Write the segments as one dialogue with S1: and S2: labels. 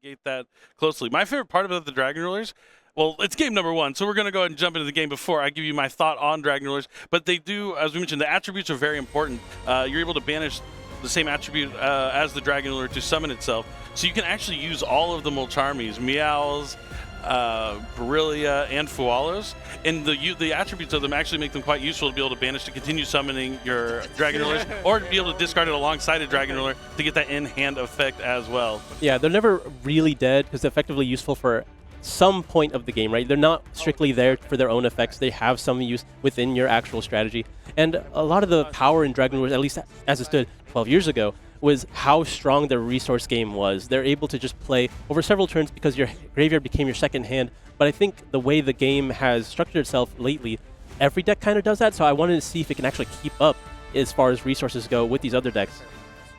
S1: navigate that closely. My favorite part about the Dragon Rulers, well, it's game number 1, so we're going to go ahead and jump into the game before I give you my thought on Dragon Rulers. But they do, as we mentioned, the attributes are very important. You're able to banish the same attribute as the Dragon Ruler to summon itself. So you can actually use all of the Molcharmies, Meows, Brillia, and Fualos, and the attributes of them actually make them quite useful to be able to banish to continue summoning your Dragon Rulers, or to be able to discard it alongside a Dragon Ruler to get that in-hand effect as well.
S2: Yeah, they're never really dead because they're effectively useful for some point of the game, right? They're not strictly there for their own effects. They have some use within your actual strategy. And a lot of the power in Dragon Rulers, at least as it stood 12 years ago, was how strong their resource game was. They're able to just play over several turns because your graveyard became your second hand. But I think the way the game has structured itself lately, every deck kind of does that. So I wanted to see if it can actually keep up as far as resources go with these other decks.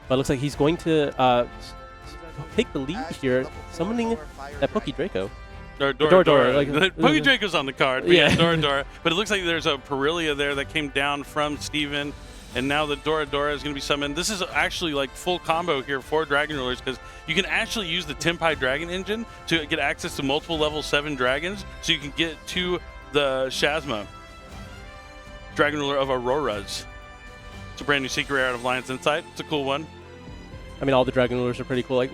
S2: But it looks like he's going to take the lead here, summoning that Poke Draco.
S1: Dora.
S2: Like,
S1: Poke Draco's on the card, but yeah, Dora. But it looks like there's a Brillia there that came down from Steven. And now the Dora is going to be summoned. This is actually like full combo here for Dragon Rulers because you can actually use the Tempai Dragon engine to get access to multiple level 7 dragons, so you can get to the Shazma, Dragon Ruler of Auroras. It's a brand new secret rare out of Lion's Insight. It's a cool one.
S2: I mean, all the Dragon Rulers are pretty cool. Like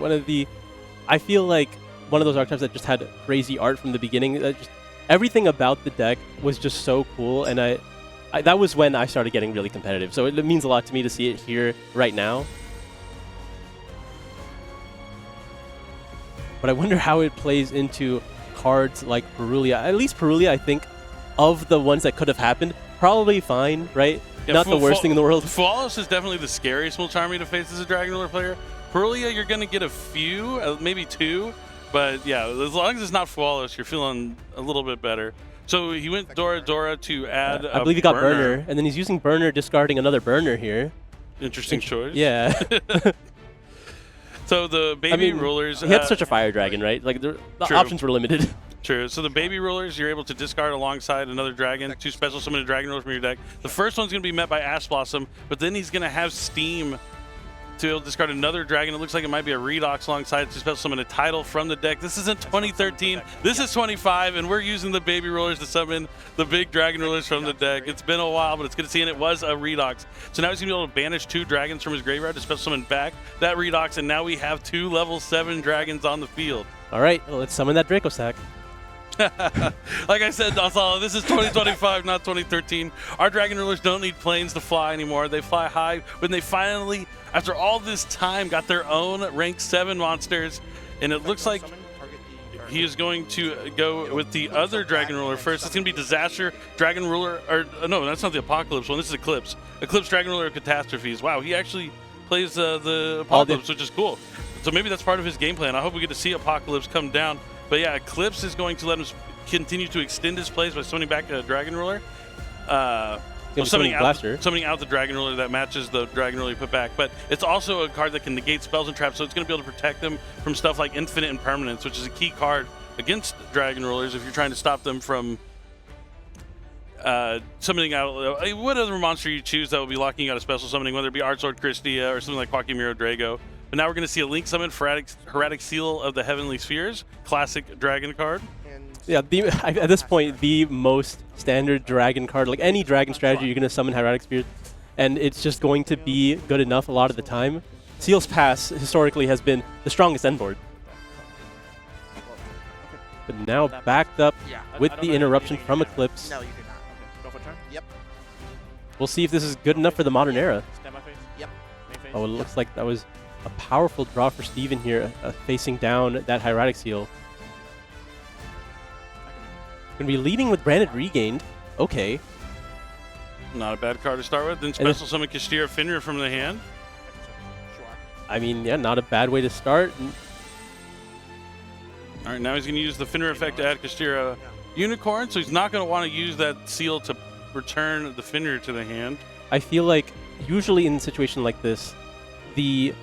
S2: I feel like one of those archetypes that just had crazy art from the beginning. Everything about the deck was just so cool, and that was when I started getting really competitive. So it means a lot to me to see it here right now. But I wonder how it plays into cards like Brillia. At least Brillia, I think, of the ones that could have happened, probably fine, right? Yeah, not the worst thing in the world.
S1: Fualos is definitely the scariest Molcharmy to face as a Dragon Ruler player. Brillia, you're going to get a few, maybe 2. But yeah, as long as it's not Fualos, you're feeling a little bit better. So he went Dora to add
S2: I believe he got Burner, and then he's using Burner, discarding another Burner here.
S1: Interesting choice.
S2: Yeah.
S1: So the Baby Rulers...
S2: He had such a Fire Dragon, right? Like the options were limited.
S1: True. So the Baby Rulers, you're able to discard alongside another dragon, 2 special summon Dragon Rulers from your deck. The first one's going to be met by Ash Blossom, but then he's going to have Steam to be able to discard another dragon. It looks like it might be a Redox alongside to special summon a title from the deck. This isn't 2013. This is 25, and we're using the Baby Rulers to summon the big Dragon Rulers from the deck. It's been a while, but it's good to see, and it was a Redox. So now he's going to be able to banish 2 dragons from his graveyard to special summon back that Redox, and now we have 2 level 7 dragons on the field.
S2: All right, well, let's summon that Draco Sack.
S1: Like I said, Gonzalo, this is 2025, not 2013. Our Dragon Rulers don't need planes to fly anymore. They fly high when they finally, after all this time, got their own rank 7 monsters. And it looks like he is going to go with the other Dragon Ruler first. It's going to be Disaster, Dragon Ruler, or no, that's not the Apocalypse one. This is Eclipse. Eclipse, Dragon Ruler of Catastrophes. Wow, he actually plays the Apocalypse, which is cool. So maybe that's part of his game plan. I hope we get to see Apocalypse come down. But yeah, Eclipse is going to let him continue to extend his plays by summoning back a Dragon Ruler. Summoning out the Dragon Ruler that matches the Dragon Ruler you put back. But it's also a card that can negate spells and traps, so it's going to be able to protect them from stuff like Infinite Impermanence, which is a key card against Dragon Rulers if you're trying to stop them from summoning out what other monster you choose that will be locking out a special summoning, whether it be Artsword Christia or something like Quackimiro Drago. But now we're going to see a Link summon for Herratic Seal of the Heavenly Spheres, classic dragon card.
S2: Yeah, at this point, the most standard dragon card. Like any dragon strategy, you're going to summon Hieratic Spheres, and it's just going to be good enough a lot of the time. Seal's Pass historically has been the strongest end board. But now backed up with the interruption from Eclipse.
S3: No, you did not. Go for turn? Yep.
S2: We'll see if this is good enough for the modern era.
S3: Stand by face? Yep.
S2: Oh, it looks like that was a powerful draw for Steven here, facing down that Hieratic Seal. Going to be leading with Branded Regained. Okay.
S1: Not a bad card to start with. Then special summon Kastira Finrir from the hand.
S2: I mean, yeah, not a bad way to start.
S1: All right, now he's going to use the Finrir effect to add Kastira Unicorn, so he's not going to want to use that seal to return the Finrir to the hand.
S2: I feel like usually in a situation like this, the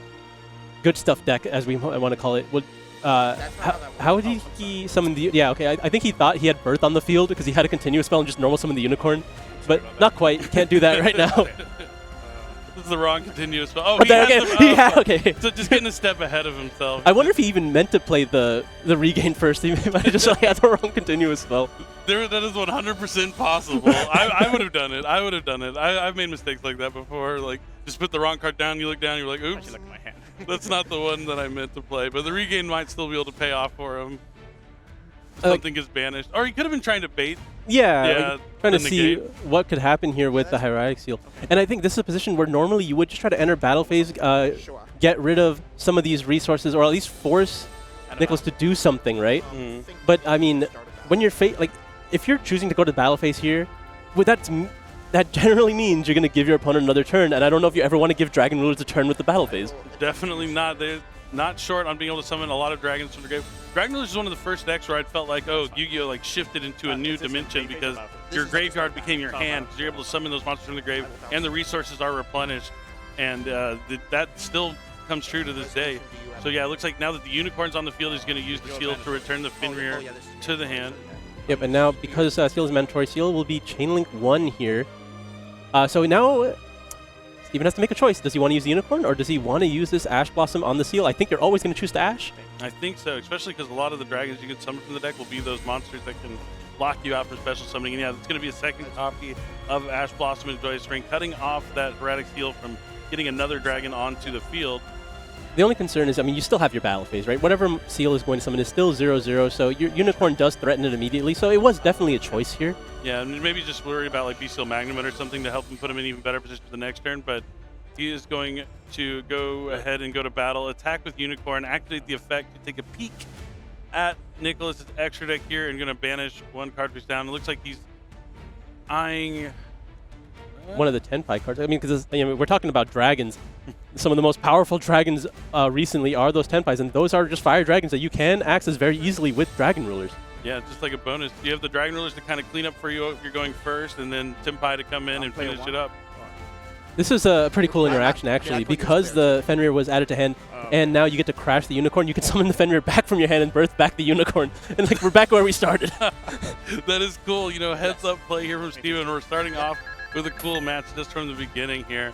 S2: good stuff deck, as we want to call it, would how did he summon the... Yeah, okay, I think he thought he had Birth on the field because he had a continuous spell and just normal summon the Unicorn, but not quite. Can't do that right now.
S1: This is the wrong continuous spell. Oh,
S2: But
S1: he
S2: then
S1: has
S2: again,
S1: the,
S2: he had, okay.
S1: So just getting a step ahead of himself.
S2: I wonder if he even meant to play the regain first. He might have just had the wrong continuous spell.
S1: That is 100% possible. I would have done it. I would have done it. I've made mistakes like that before. Like, just put the wrong card down, you look down, you're like, oops,
S3: Look at my hand.
S1: that's not the one that I meant to play. But the regain might still be able to pay off for him. Something gets banished. Or he could have been trying to bait.
S2: Yeah,
S1: Yeah,
S2: like, trying to
S1: the
S2: see
S1: negate.
S2: what could happen here with the Hieratic Seal. And I think this is a position where normally you would just try to enter battle phase,
S3: Sure.
S2: get rid of some of these resources, or at least force Nicholas to do something, right?
S1: Mm.
S2: But I mean, when you're like, if you're choosing to go to battle phase here, well, that generally means you're going to give your opponent another turn, and I don't know if you ever want to give Dragon Rulers a turn with the battle phase.
S1: Definitely not. They're not short on being able to summon a lot of dragons from the grave. Dragon Rulers is one of the first decks where I felt like, oh, Yu-Gi-Oh! Like shifted into a new dimension because your graveyard became your hand because you're able to summon those monsters from the grave and the resources are replenished. And that still comes true to this day. So yeah, it looks like now that the Unicorn's on the field, he's going to use the seal to return the Fenrir to the hand.
S2: Yep, and now because Seal is mandatory, Seal will be Chainlink 1 here. So now Steven has to make a choice. Does he want to use the Unicorn, or does he want to use this Ash Blossom on the Seal? I think you're always going to choose to Ash.
S1: I think so, especially because a lot of the dragons you can summon from the deck will be those monsters that can lock you out for special summoning. And yeah, it's going to be a second copy of Ash Blossom and Joyous Ring, cutting off that Hieratic Seal from getting another dragon onto the field.
S2: The only concern is, I mean, you still have your battle phase, right? Whatever Seal is going to summon is still 0/0, so your Unicorn does threaten it immediately, so it was definitely a choice here.
S1: Yeah, and maybe just worry about like Beasteel Magnum or something to help him put him in even better position for the next turn, but he is going to go ahead and go to battle, attack with Unicorn, activate the effect to take a peek at Nicholas's extra deck here and going to banish one card face down. It looks like he's eyeing
S2: One of the Tenpai cards. I mean, because we're talking about dragons. Some of the most powerful dragons recently are those Tenpais, and those are just fire dragons that you can access very easily with Dragon Rulers.
S1: Yeah, just like a bonus. You have the Dragon Rulers to kind of clean up for you if you're going first, and then Tenpai to come in and finish it up.
S2: This is a pretty cool interaction, actually, because the Fenrir was added to hand, and now you get to crash the Unicorn. You can summon the Fenrir back from your hand and birth back the Unicorn, and like we're back where we started.
S1: That is cool. You know, heads up play here from Steven. We're starting off with a cool match just from the beginning here.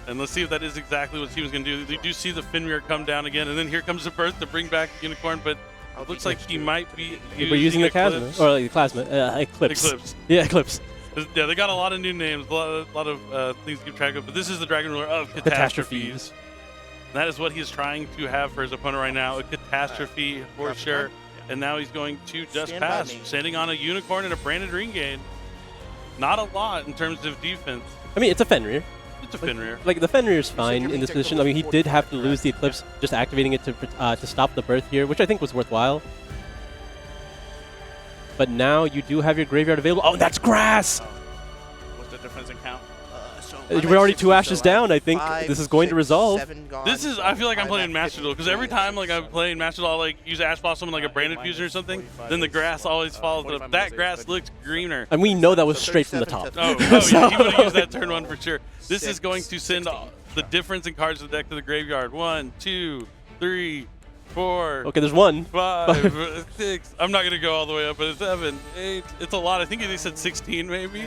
S1: And let's see if that is exactly what Steven's going to do. We do see the Fenrir come down again, and then here comes the birth to bring back the Unicorn, but it looks like he might be
S2: We're using the Chasma, or like the Plasma, Eclipse.
S1: Eclipse.
S2: Yeah, Eclipse.
S1: Yeah, they got a lot of new names, a lot of things to keep track of, but this is the Dragon Ruler of Catastrophes. That is what he's trying to have for his opponent right now, a Catastrophe for sure. And now he's going to just pass, standing on a Unicorn and a branded Regain. Not a lot in terms of defense.
S2: I mean, it's a Fenrir.
S1: It's a Fenrir.
S2: Like, the Fenrir's fine in this position. I mean, he did have to lose the Eclipse, just activating it to stop the birth here, which I think was worthwhile. But now you do have your graveyard available. Oh, that's grass!
S3: What's the difference in count?
S2: We're already 2 ashes down, I think. This is going to resolve.
S1: This is, I feel like I'm playing Master Duel, because every time like I'm playing Master Duel, I'll like use Ash Blossom and like a branded fusion or something, then the grass always falls. But that grass looks greener.
S2: And we know that was straight from the top.
S1: Oh yeah, he would have used that turn 1 for sure. This is going to send the difference in cards of the deck to the graveyard. 1, 2, 3, 4.
S2: Okay, there's 1.
S1: 5, 6. I'm not gonna go all the way up, but it's 7, 8. It's a lot. I think they said 16 maybe.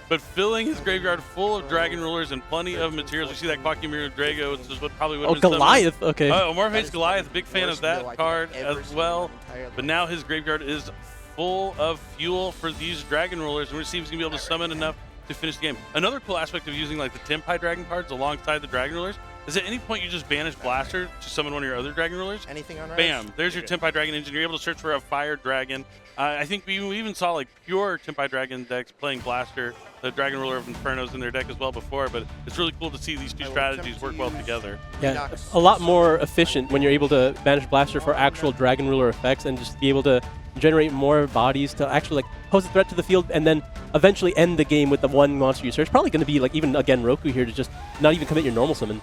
S1: But filling his graveyard full of Dragon Rulers and plenty of materials. We see that Quackimiru Drago, which is what probably would have been
S2: Goliath.
S1: summoned.
S2: Okay.
S1: Oh, Morpheus Goliath, big fan of that card as well. But now his graveyard is full of fuel for these Dragon Rulers, and we see he's gonna be able to summon enough to finish the game. Another cool aspect of using like the Tenpai Dragon cards alongside the Dragon Rulers is at any point you just banish Blaster to summon one of your other Dragon Rulers.
S3: Anything on
S1: Bam! There's your Tenpai Dragon engine. You're able to search for a Fire Dragon. I think we even saw like pure Tenpai Dragon decks playing Blaster, the Dragon Ruler of Infernos in their deck as well before, but it's really cool to see these two strategies work well together.
S2: Yeah, a lot more efficient when you're able to banish Blaster for actual Dragon Ruler effects and just be able to generate more bodies to actually like pose a threat to the field and then eventually end the game with the one monster you search. Probably going to be like even again Roku here to just not even commit your normal summon.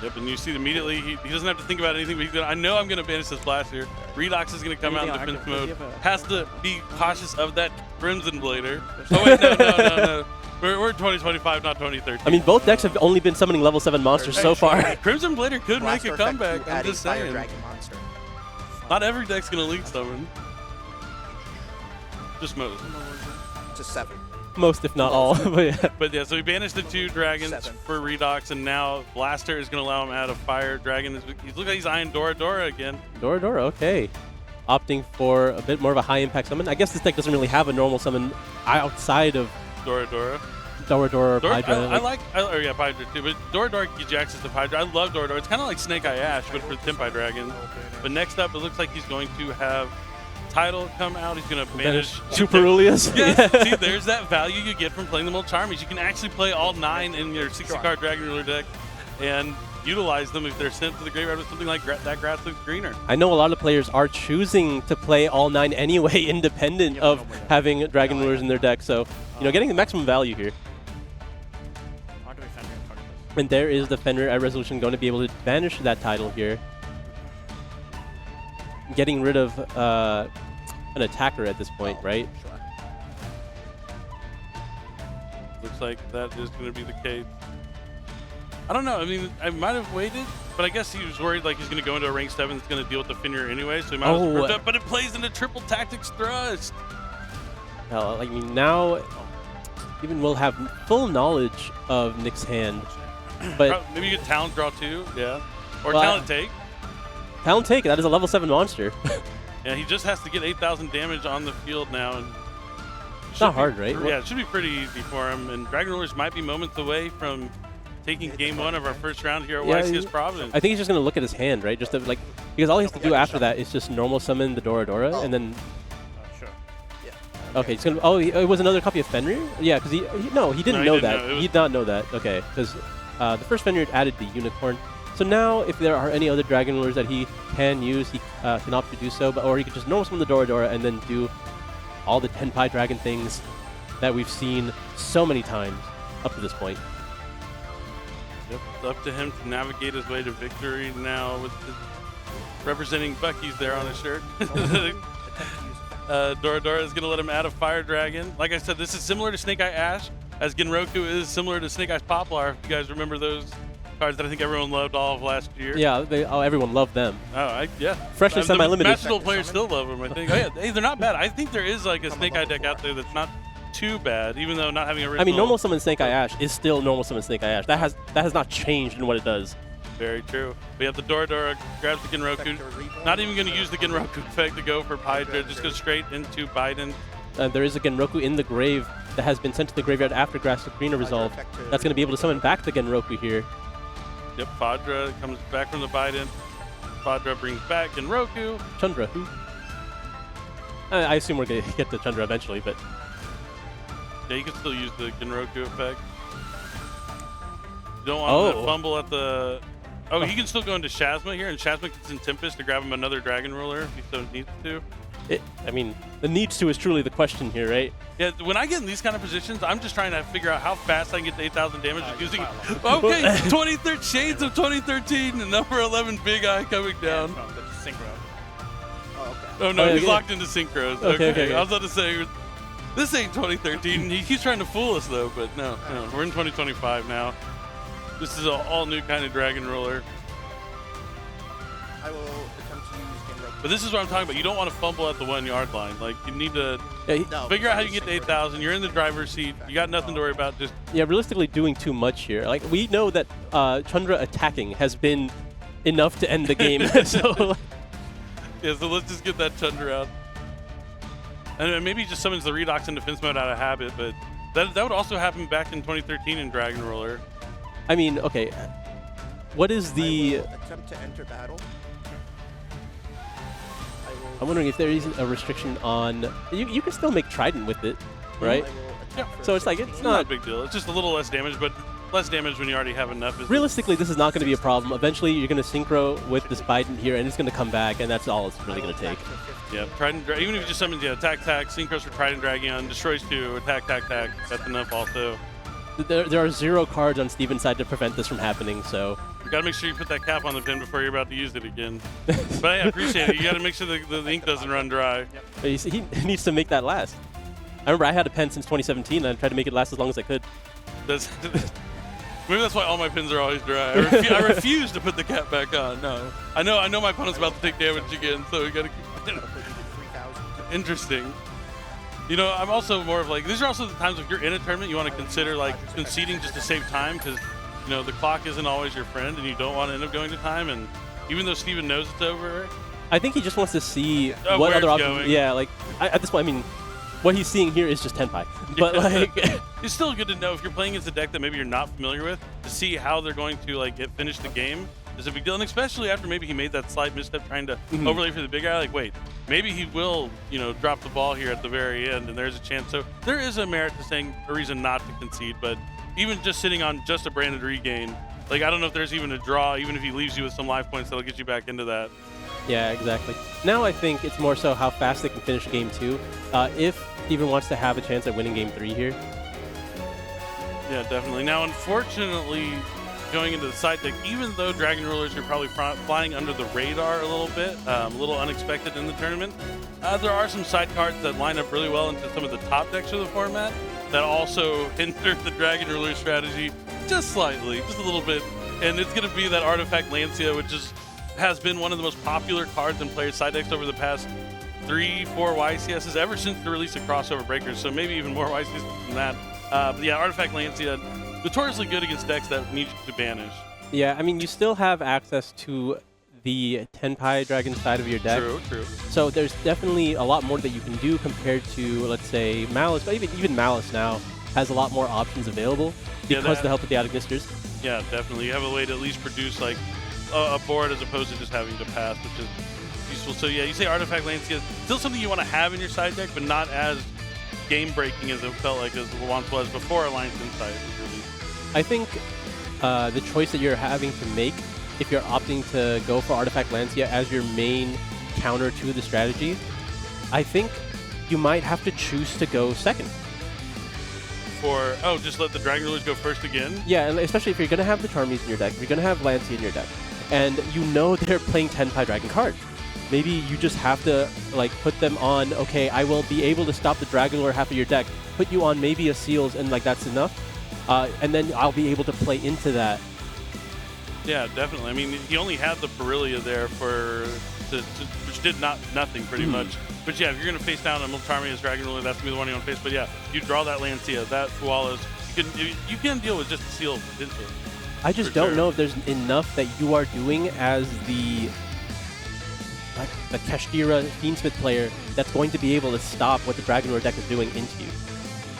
S1: Yep, and you see immediately, he doesn't have to think about anything, but he's gonna, I know I'm going to banish this Blaster. Redox is going to come out in defense mode. Has to be cautious of that Crimson Blader. Oh wait, no. We're 2025, not 2013.
S2: I mean, both decks have only been summoning level 7 monsters so far.
S1: Crimson Blader could make a comeback, I'm just saying.
S3: Dragon monster.
S1: Not every deck's going to leak summon. Just most.
S3: To 7.
S2: Most, if not all. But yeah.
S1: But yeah, so he banished the 2 dragons for Redox, and now Blaster is going to allow him to add a fire dragon. He looks like he's eyeing Dora Dora again.
S2: Dora Dora, okay. Opting for a bit more of a high impact summon. I guess this deck doesn't really have a normal summon outside of
S1: Dora Dora.
S2: Dora Dora or Hydra.
S1: I like Hydra too, but Dora Dora gives you access to Hydra. I love Dora Dora. It's kind of like Snake Eye Ash, but for Tempai Dragon. But next up, it looks like he's going to have Tidal come out. He's going to banish
S2: Super Aurelius.
S1: Yes, see, there's that value you get from playing the multi armies. You can actually play all 9 in your 60-card Dragon Ruler deck and utilize them if they're sent to the graveyard with something like that grass looks greener.
S2: I know a lot of players are choosing to play all 9 anyway, independent of having Dragon Rulers in their deck. So, you know, getting the maximum value here. And there is the Fenrir at Resolution going to be able to banish that title here. Getting rid of an attacker at this point, right?
S1: Looks like that is going to be the case. I don't know. I mean, I might have waited, but I guess he was worried like he's going to go into a rank 7 that's going to deal with the Fenrir anyway, so he might have worked up. But it plays into triple tactics thrust.
S2: Well, I mean, now even we'll have full knowledge of Nick's hand. But
S1: maybe you get Talent Draw too, yeah. Or Talent Take.
S2: Talent Take, that is a level 7 monster.
S1: Yeah, he just has to get 8,000 damage on the field now. And
S2: it's not hard, right?
S1: Yeah, it should be pretty easy for him. And Dragon Rulers might be moments away from taking game 1 of our first round here at YCS Providence.
S2: I think he's just going to look at his hand, right? Just to, like, because all he has to do after that is just normal summon the Dora Dora, and then...
S3: Sure. Yeah.
S2: Okay, it's gonna. Oh, it was another copy of Fenrir? Yeah, because he didn't know that. He did not know that. Okay, because the first Fenrir added the Unicorn. So now, if there are any other Dragon Rulers that he can use, he can opt to do so, or he could just normal summon the Dora Dora and then do all the Tenpai Dragon things that we've seen so many times up to this point.
S1: Yep, it's up to him to navigate his way to victory now with representing Bucky's there on his shirt. Dora Dora is going to let him add a Fire Dragon. Like I said, this is similar to Snake Eye Ash, as Genroku is similar to Snake Eyes Poplar, if you guys remember those cards that I think everyone loved all of last year.
S2: Yeah, everyone loved them.
S1: Oh, yeah.
S2: Freshly semi-limited.
S1: Master Duel players still love them, I think. Oh, yeah, hey, they're not bad. I think there is like a Snake Eye deck out there that's not too bad, even though not having original.
S2: I mean, normal summon Snake Eye Ash is still normal summon Snake Eye Ash. That has not changed in what it does.
S1: Very true. We have the Dora Dora, grabs the Genroku. Not even going to use the Genroku effect to go for Hydra, just go straight into Biden.
S2: There is a Genroku in the grave that has been sent to the graveyard after Grass Greener resolved. That's going to be able to summon back the Genroku here.
S1: Yep, Fadra comes back from the Biden. Fadra brings back Genroku.
S2: Chandra, who? I assume we're going to get to Chandra eventually, but...
S1: Yeah, you can still use the Genroku effect. You don't want to fumble at the... Oh, he can still go into Shazma here, and Shazma gets in Tempest to grab him another Dragon Ruler if he so needs to.
S2: I mean, the needs to is truly the question here, right?
S1: Yeah, when I get in these kind of positions, I'm just trying to figure out how fast I can get to 8,000 damage using... Okay, 23 Shades of 2013, and number 11 Big Eye coming down. Oh, no, he's locked into Synchros. Okay. I was about to say, this ain't 2013. He keeps trying to fool us, though, but no, we're in 2025 now. This is an all-new kind of Dragon Ruler.
S4: I will attempt to use Genroku.
S1: But this is what I'm talking about. You don't want to fumble at the 1 yard line. Like, you need to figure out how you get to 8,000. You're in the driver's seat. You got nothing to worry about. Just
S2: realistically doing too much here. Like, we know that Chandra attacking has been enough to end the game. So
S1: let's just get that Chandra out. And maybe he just summons the Redox in defense mode out of habit, but that would also happen back in 2013 in Dragon Ruler.
S2: I mean, okay. What is the...
S4: I will attempt to enter battle.
S2: I'm wondering if there is a restriction on... You can still make Trident with it, right?
S1: Yeah.
S2: So it's like, it's
S1: not
S2: not...
S1: a big deal. It's just a little less damage, but less damage when you already have enough.
S2: Realistically, this is not going to be a problem. Eventually, you're going to synchro with this Biden here, and it's going to come back, and that's all it's really going to take.
S1: Yeah, Trident, even if you just summons, attack, synchros for Trident Dragon, destroys 2, attack, that's enough also.
S2: There are 0 cards on Steven's side to prevent this from happening, so...
S1: You gotta make sure you put that cap on the pen before you're about to use it again. But I appreciate it. You gotta make sure the ink doesn't run dry.
S2: Yep. He needs to make that last. I remember I had a pen since 2017, and I tried to make it last as long as I could.
S1: Maybe that's why all my pins are always dry. I refuse to put the cap back on. No, I know my opponent's about to take damage again, so we gotta keep. Interesting. You know, I'm also more of like, these are also the times if you're in a tournament, you want to consider like conceding just to save time because, you know, the clock isn't always your friend and you don't want to end up going to time. And even though Steven knows it's over.
S2: I think he just wants to see what
S1: where
S2: other
S1: it's
S2: options.
S1: going.
S2: Yeah, like at this point, I mean, what he's seeing here is just Tenpai. But like,
S1: it's still good to know if you're playing against a deck that maybe you're not familiar with to see how they're going to like finish the game. Is a big deal, and especially after maybe he made that slight misstep trying to overlay for the big guy. Like, wait, maybe he will, you know, drop the ball here at the very end, and there's a chance. So there is a merit to saying a reason not to concede, but even just sitting on just a branded regain, like I don't know if there's even a draw, even if he leaves you with some life points that'll get you back into that.
S2: yeah, exactly. Now I think it's more so how fast they can finish game 2. If Steven wants to have a chance at winning game 3 here.
S1: Yeah, definitely. Now, unfortunately, going into the side deck, even though Dragon Rulers are probably flying under the radar a little bit, a little unexpected in the tournament, there are some side cards that line up really well into some of the top decks of the format that also hinder the Dragon Ruler strategy just slightly, just a little bit. And it's going to be that Artifact Lancia, which has been one of the most popular cards in players' side decks over the past 3-4 YCSs, ever since the release of Crossover Breakers, so maybe even more YCSs than that. But yeah, Artifact Lancia, notoriously good against decks that need you to banish.
S2: Yeah, I mean, you still have access to the Tenpai Dragon side of your deck.
S1: True, true.
S2: So there's definitely a lot more that you can do compared to, let's say, Malice. But even Malice now has a lot more options available because of the help of the Out-of-Nisters.
S1: Yeah, definitely. You have a way to at least produce like a board as opposed to just having to pass, which is useful. So yeah, you say Artifact Lancia, still something you want to have in your side deck, but not as game-breaking as it felt like as it once was before Alliance Insight was released.
S2: I think the choice that you're having to make, if you're opting to go for Artifact Lancia as your main counter to the strategy, I think you might have to choose to go second.
S1: Just let the Dragon Rulers go first again?
S2: Yeah, and especially if you're going to have the Charmies in your deck, if you're going to have Lancia in your deck, and you know they're playing Tenpai Dragon cards. Maybe you just have to like put them on, okay, I will be able to stop the Dragon Lord half of your deck, put you on maybe a Seals, and like that's enough. And then I'll be able to play into that.
S1: Yeah, definitely. I mean, he only had the Perilia there which did nothing pretty much. But yeah, if you're going to face down a Miltarmia's Dragon Ruler, that's going to be the one you want to face. But yeah, you draw that Lancia, that Fualas, you can deal with just the Seal potentially.
S2: I just don't know if there's enough that you are doing as the Kashtira Fiendsmith player that's going to be able to stop what the Dragon Lord deck is doing into you.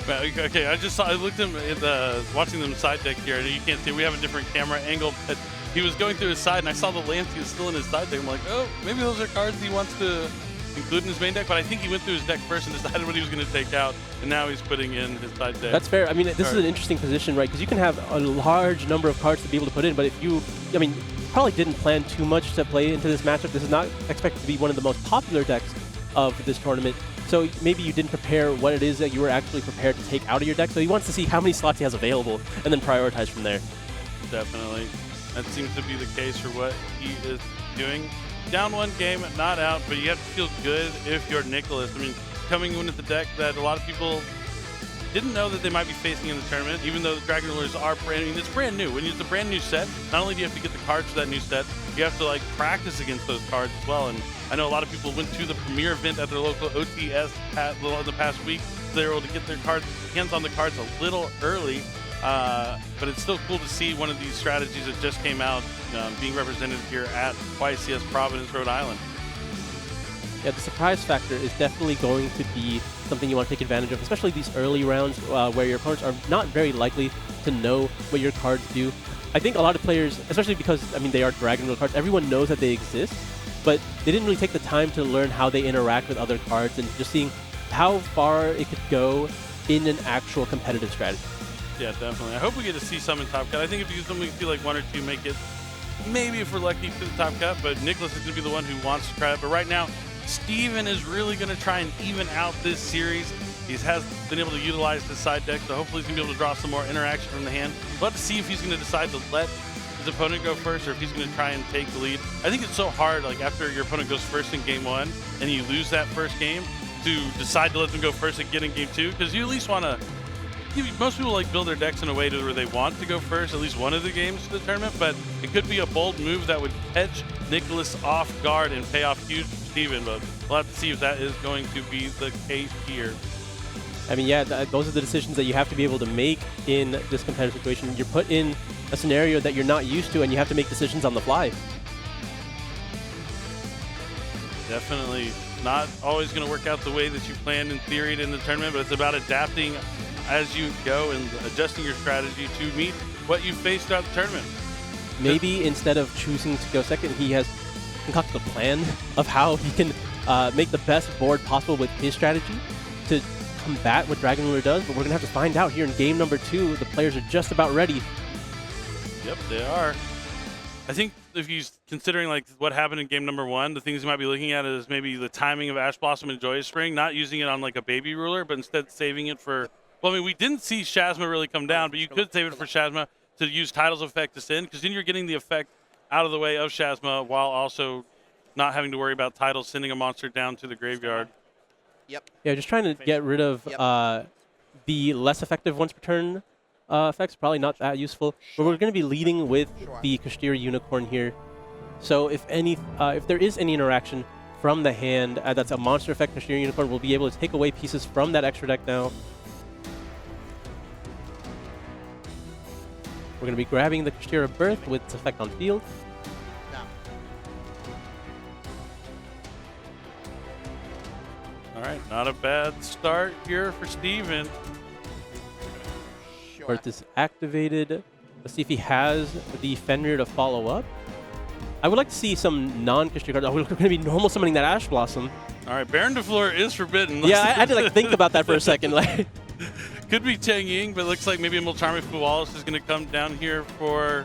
S1: Okay, I looked at him watching them side deck here, and you can't see, we have a different camera angle, but he was going through his side, and I saw the Lancia still in his side deck. I'm like, oh, maybe those are cards he wants to include in his main deck, but I think he went through his deck first and decided what he was going to take out, and now he's putting in his side deck.
S2: That's fair. I mean, this is an interesting position, right? Because you can have a large number of cards to be able to put in, but if you, I mean, probably didn't plan too much to play into this matchup. This is not expected to be one of the most popular decks of this tournament. So maybe you didn't prepare what it is that you were actually prepared to take out of your deck. So he wants to see how many slots he has available and then prioritize from there.
S1: Definitely. That seems to be the case for what he is doing. Down one game, not out, but you have to feel good if you're Nicholas. I mean, coming in with the deck that a lot of people didn't know that they might be facing in the tournament, even though the Dragon Rulers are it's brand new. When it's a brand new set, not only do you have to get the cards for that new set, you have to like practice against those cards as well. And I know a lot of people went to the premiere event at their local OTS in the past week, so they were able to get their hands on the cards a little early. But it's still cool to see one of these strategies that just came out being represented here at YCS Providence, Rhode Island.
S2: Yeah, the surprise factor is definitely going to be something you want to take advantage of, especially these early rounds where your opponents are not very likely to know what your cards do. I think a lot of players, especially because, I mean, they are Dragon Rule cards, everyone knows that they exist, but they didn't really take the time to learn how they interact with other cards and just seeing how far it could go in an actual competitive strategy.
S1: Yeah, definitely. I hope we get to see some in Top Cut. I think if you feel like one or two make it, maybe if we're lucky, to the Top Cut, but Nicholas is going to be the one who wants to try it. But right now, Steven is really going to try and even out this series. He has been able to utilize the side deck, so hopefully he's going to be able to draw some more interaction from the hand. We'll have to see if he's going to decide to let his opponent go first or if he's going to try and take the lead. I think it's so hard, like after your opponent goes first in game one and you lose that first game, to decide to let them go first again in game two, because you at least want to. Most people like build their decks in a way to where they want to go first at least one of the games to the tournament, but it could be a bold move that would catch Nicholas off guard and pay off huge for Steven, but we'll have to see if that is going to be the case here.
S2: I mean, yeah, those are the decisions that you have to be able to make in this competitive situation. You're put in a scenario that you're not used to, and you have to make decisions on the fly.
S1: Definitely not always going to work out the way that you planned in theory in the tournament, but it's about adapting as you go and adjusting your strategy to meet what you face throughout the tournament.
S2: Maybe instead of choosing to go second, he has concocted a plan of how he can make the best board possible with his strategy to combat what Dragon Ruler does, but we're going to have to find out here in game number 2. The players are just about ready.
S1: Yep, they are. I think if you're considering like what happened in game number 1, the things you might be looking at is maybe the timing of Ash Blossom and Joyous Spring, not using it on like a baby ruler, but instead saving it for, well, I mean, we didn't see Shazma really come down, but you could save it for Shazma to use Title's effect to send, because then you're getting the effect out of the way of Shazma while also not having to worry about Tidal sending a monster down to the graveyard.
S4: Yep.
S2: Yeah, just trying to get rid of the less effective once per turn effects. Probably not that useful. But we're going to be leading with the Kashtira Unicorn here. So if there is any interaction from the hand that's a monster effect, Kashtira Unicorn will be able to take away pieces from that extra deck now. We're going to be grabbing the Kashtira Birth with its effect on field.
S1: All right, not a bad start here for Steven.
S4: Sure.
S2: Birth is activated. Let's see if he has the Fenrir to follow up. I would like to see some non-Kashtira cards. We're going to be normal summoning that Ash Blossom.
S1: All right, Baron de Fleur is forbidden.
S2: Yeah, I had to like think about that for a second. Like,
S1: could be Chang Ying, but it looks like maybe Mulcharmy Wallace is going to come down here for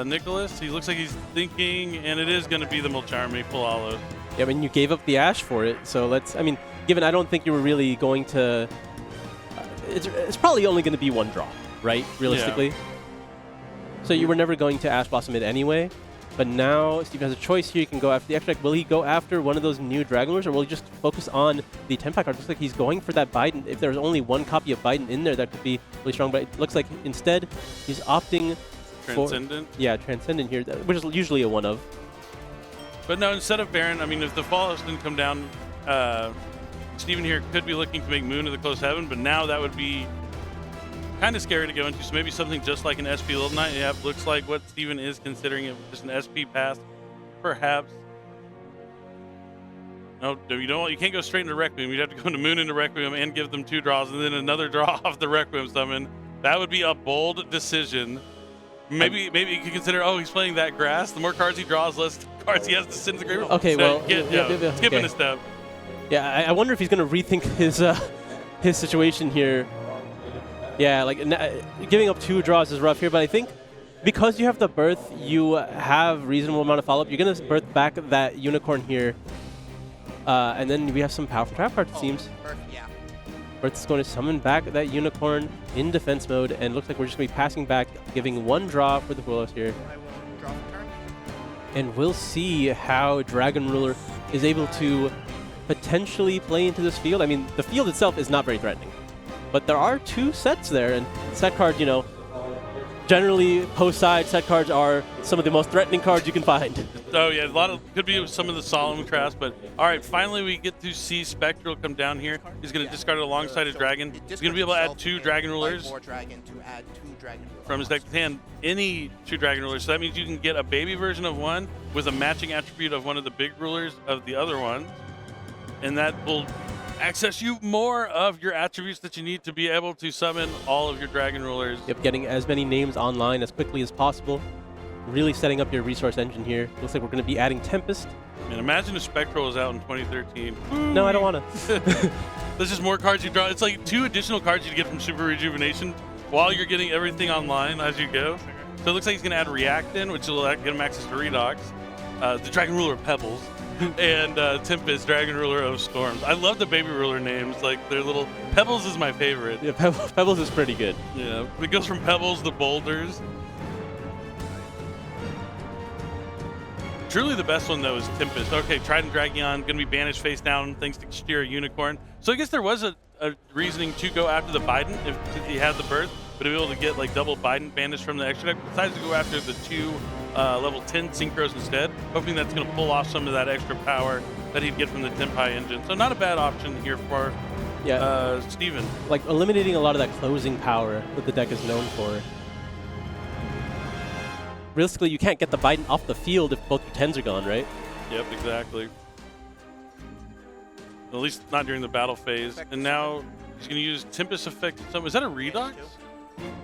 S1: Nicholas. He looks like he's thinking, and it is going to be the Mulcharmy Wallace.
S2: yeah, I mean, you gave up the Ash for it, so let's. I mean, given I don't think you were really going to. It's probably only going to be one draw, right? Realistically.
S1: Yeah.
S2: So you were never going to Ash Blossom it anyway. But now Steven has a choice here. He can go after the extra deck. Will he go after one of those new Dragon Lords, or will he just focus on the Tenpai card? Looks like he's going for that Biden. If there's only one copy of Biden in there, that could be really strong. But it looks like instead he's opting
S1: Transcendent.
S2: for Transcendent here, which is usually a one of.
S1: But no, instead of Baron, I mean, if the Wallace didn't come down, Steven here could be looking to make Moon to the close heaven, but now that would be kind of scary to go into. So maybe something just like an SP Little Knight. Yeah, looks like what Steven is considering it, just an SP pass, perhaps. No, you can't go straight into Requiem. You'd have to go into Moon into Requiem and give them 2 draws, and then another draw off the Requiem summon. That would be a bold decision. Maybe you could consider, he's playing that grass. The more cards he draws, less cards he has to send to the graveyard.
S2: Okay,
S1: so
S2: well,
S1: skipping a step.
S2: Yeah, I wonder if he's going to rethink his situation here. Yeah, like giving up 2 draws is rough here, but I think because you have the Birth, you have reasonable amount of follow-up. You're going to Birth back that Unicorn here, and then we have some powerful trap cards, it seems.
S4: Birth, yeah.
S2: Birth is going to summon back that Unicorn in defense mode, and looks like we're just going to be passing back, giving 1 draw for the Willows here.
S4: I will draw the turn.
S2: And we'll see how Dragon Ruler is able to potentially play into this field. I mean, the field itself is not very threatening, but there are 2 sets there, and set cards, generally post-side set cards are some of the most threatening cards you can find.
S1: Oh yeah, could be some of the Solemn Crafts, but all right, finally we get to see Spectral come down here. He's going to discard it alongside a dragon. He's going to be able to add 2 Dragon Rulers
S4: More dragon to add 2 dragon rulers.
S1: from his deck to hand. Any 2 Dragon Rulers, so that means you can get a baby version of one with a matching attribute of one of the big rulers of the other one, and that will access you more of your attributes that you need to be able to summon all of your Dragon Rulers.
S2: Yep, getting as many names online as quickly as possible. Really setting up your resource engine here. Looks like we're going to be adding Tempest.
S1: And imagine if Spectral was out in 2013.
S2: No, I don't want to.
S1: There's just more cards you draw. It's like 2 additional cards you get from Super Rejuvenation while you're getting everything online as you go. So it looks like he's going to add React in, which will get him access to Redox. The Dragon Ruler of Pebbles. And Tempest, Dragon Ruler of Storms. I love the baby ruler names. Like, they're little... Pebbles is my favorite.
S2: Yeah, Pebbles is pretty good.
S1: Yeah, it goes from Pebbles to Boulders. Truly the best one, though, is Tempest. Okay, Trident Dragon, going to be banished face down thanks to Kashtira Unicorn. So I guess there was a reasoning to go after the Biden if he had the Birth, but to be able to get, like, double Biden banished from the extra deck. Besides to go after the 2 level 10 Synchros instead, hoping that's going to pull off some of that extra power that he'd get from the Tenpai engine. So not a bad option here for
S2: Yeah.
S1: Steven.
S2: Like eliminating a lot of that closing power that the deck is known for. Realistically, you can't get the Biden off the field if both your 10s are gone, right?
S1: Yep, exactly. At least not during the battle phase. And now he's going to use Tempest Effect. Is that a Redox?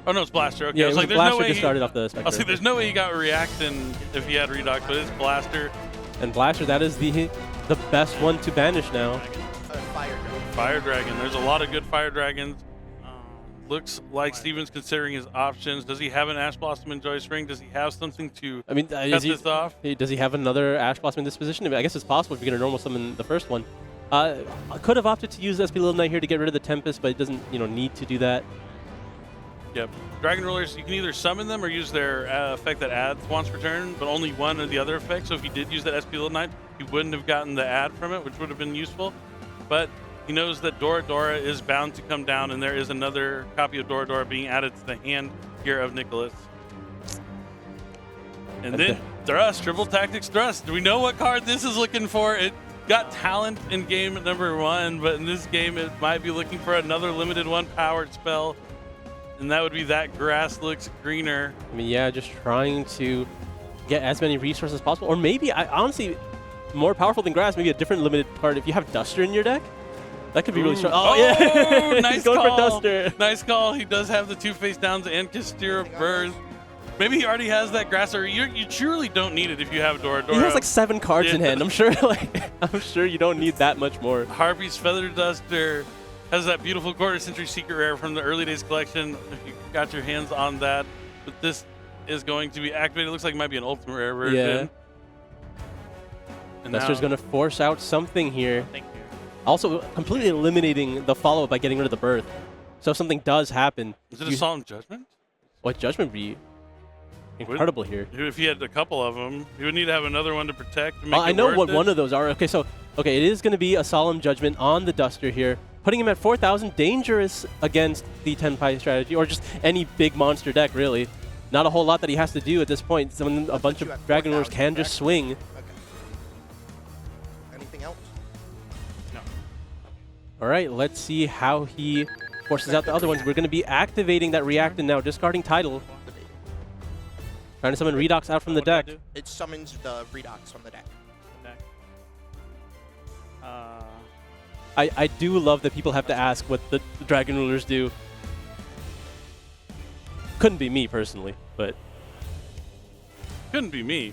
S1: Oh, no, it's Blaster. Okay,
S2: Yeah,
S1: I was like, there's
S2: Blaster
S1: no way
S2: just started off the
S1: I was
S2: spectrum.
S1: like, there's no way he got Reactin if he had Redox, but it's Blaster.
S2: And Blaster, that is the best one to banish now.
S4: Fire Dragon.
S1: Fire Dragon. There's a lot of good Fire Dragons. Looks like Steven's considering his options. Does he have an Ash Blossom and Joyous Ring? Does he have something to
S2: I mean,
S1: cut this off?
S2: Does he have another Ash Blossom in this position? I mean, I guess it's possible if you're going to normal summon the first one. Could have opted to use SP Little Knight here to get rid of the Tempest, but it doesn't, need to do that.
S1: Yep. Dragon Rulers, you can either summon them or use their effect that adds once per turn, but only one of the other effects. So if he did use that SP Little Knight, he wouldn't have gotten the add from it, which would have been useful. But he knows that Dora Dora is bound to come down, and there is another copy of Dora Dora being added to the hand here of Nicholas. And then Thrust, Triple Tactics Thrust. Do we know what card this is looking for? It got talent in game number 1, but in this game it might be looking for another limited 1 powered spell. And that would be That Grass Looks Greener.
S2: I mean, yeah, just trying to get as many resources as possible. Or maybe, honestly, more powerful than Grass, maybe a different limited card. If you have Duster in your deck, that could be really strong. Oh, yeah!
S1: Nice
S2: He's going
S1: call.
S2: for Duster.
S1: Nice call. He does have the 2 face downs and Kastira Birth. Maybe he already has that Grass, or you truly don't need it if you have Dora Dora.
S2: He has like 7 cards in hand. I'm sure you don't need that much more.
S1: Harpy's Feather Duster has that beautiful quarter century secret rare from the early days collection. If you got your hands on that, but this is going to be activated. It looks like it might be an ultimate rare version.
S2: Yeah.
S1: And
S2: Duster's going to force out something here.
S3: Thank you.
S2: Also, completely eliminating the follow-up by getting rid of the Birth. So if something does happen,
S1: is it a Solemn Judgment?
S2: What Judgment would be incredible here.
S1: If he had a couple of them, he would need to have another one to protect. To make
S2: I
S1: it
S2: know
S1: worth
S2: what
S1: it.
S2: one of those are. Okay, it is going to be a Solemn Judgment on the Duster here, putting him at 4,000, dangerous against the 10 pie strategy, or just any big monster deck, really. Not a whole lot that he has to do at this point. A bunch of Dragon Lords can just swing.
S4: Okay. Anything else?
S3: No.
S2: All right, let's see how he forces out the other ones. We're going to be activating that Reactin now, discarding Tidal. Trying to summon Redox out from the
S3: What do I
S2: deck.
S3: do?
S4: It summons the Redox from the deck.
S3: Deck.
S2: I do love that people have to ask what the Dragon Rulers do. Couldn't be me personally, but
S1: Couldn't be me.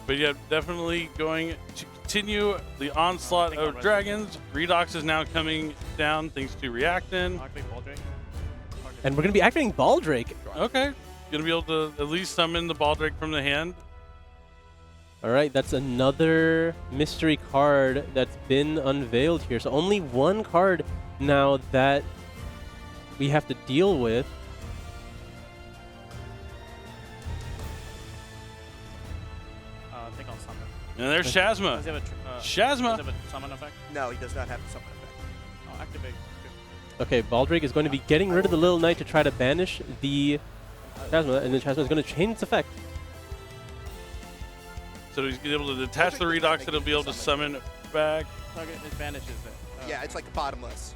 S1: But yeah, definitely going to continue the onslaught of dragons. Redox is now coming down thanks to Reactin.
S3: Activate Baldrake.
S2: and we're going to be activating Baldrake.
S1: Okay. Gonna be able to at least summon the Baldrake from the hand.
S2: All right, that's another mystery card that's been unveiled here. So only one card now that we have to deal with.
S3: I think I'll summon.
S1: And there's Shazma.
S3: Does he have a
S1: Shazma.
S3: Does he have a summon effect?
S4: No, he does not have the summon effect.
S3: I'll activate.
S2: Okay, Baldrake is going to be getting rid of the Little Knight to try to banish the Shazma, and then Shazma is going to change its effect.
S1: So he's gonna be able to detach the Redox, it'll be able to summon it back.
S3: Target banishes it.
S4: Yeah, it's like bottomless.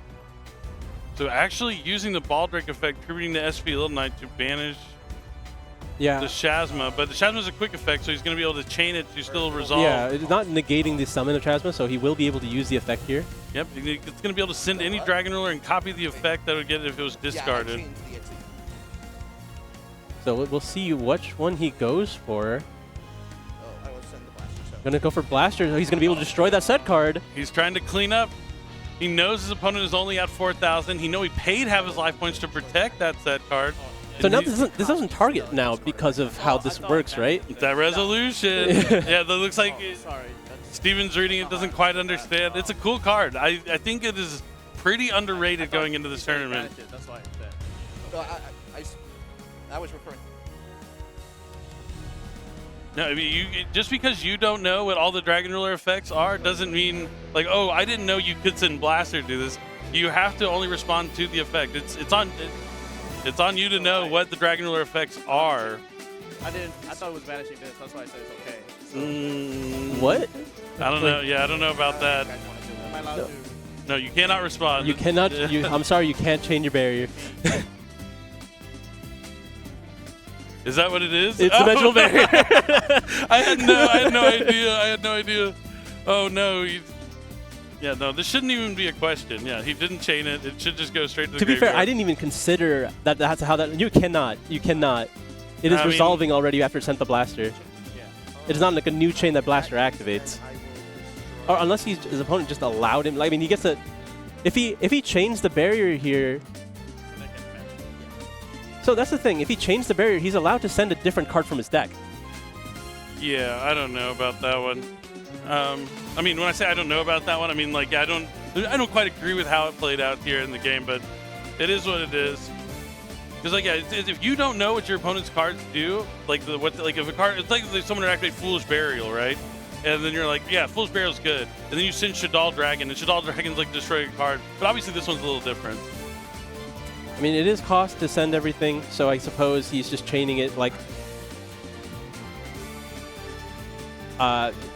S1: So actually using the Baldrake effect, tributing the SP Little Knight to banish
S2: Yeah.
S1: the Shazma, but the Shazma is a quick effect, so he's going to be able to chain it to still resolve.
S2: Yeah, it's not negating the summon of Shazma, so he will be able to use the effect here.
S1: Yep, it's going to be able to send any Dragon Ruler and copy the effect that it would get if it was discarded.
S4: Yeah, I changed the XP.
S2: So we'll see which one he goes for.
S4: Oh, I will send the blaster. So.
S2: Gonna go for Blaster. He's gonna be able to destroy that set card.
S1: He's trying to clean up. He knows his opponent is only at 4,000. He know he paid half his life points to protect that set card.
S2: So now this doesn't target now because of how this works, right?
S1: That resolution. Yeah, that looks like
S3: Sorry. That's
S1: Steven's reading it doesn't quite understand. It's a cool card. I think it is pretty underrated going into this tournament.
S3: banished it, that's why I said.
S4: No, I was referring.
S1: No, I mean, just because you don't know what all the Dragon Ruler effects are doesn't mean, like, oh, I didn't know you could send Blaster to do this. You have to only respond to the effect. It's on you to know what the Dragon Ruler effects are.
S3: I thought it was banishing this. That's why I said it's okay. So,
S2: What?
S1: I don't know. Yeah, I don't know about that.
S3: Am I allowed to?
S1: No, you cannot respond.
S2: You cannot. I'm sorry, you can't chain your barrier.
S1: Is that what it is?
S2: It's dimensional barrier.
S1: I had no idea. I had no idea. Oh no. Yeah, no, this shouldn't even be a question. Yeah, he didn't chain it. It should just go straight to the
S2: To be fair,
S1: graveyard.
S2: I didn't even consider that. That's how that. You cannot. You cannot. It is
S1: I mean-
S2: resolving already after it sent the blaster.
S3: Yeah.
S2: It is not like a new chain that blaster activates, or unless his opponent just allowed him. Like, I mean, he gets a. If he chains the barrier here. So that's the thing. If he chains the barrier, he's allowed to send a different card from his deck.
S1: Yeah, I don't know about that one. I mean, when I say I don't know about that one, I mean like I don't quite agree with how it played out here in the game, but it is what it is. Because like yeah, if you don't know what your opponent's cards do, like if a card, it's like someone would activate Foolish Burial, right? And then you're like, yeah, Foolish Burial's good, and then you send Shadal Dragon, and Shadal Dragon's like destroying a card. But obviously this one's a little different.
S2: I mean, it is cost to send everything, so I suppose he's just chaining it like.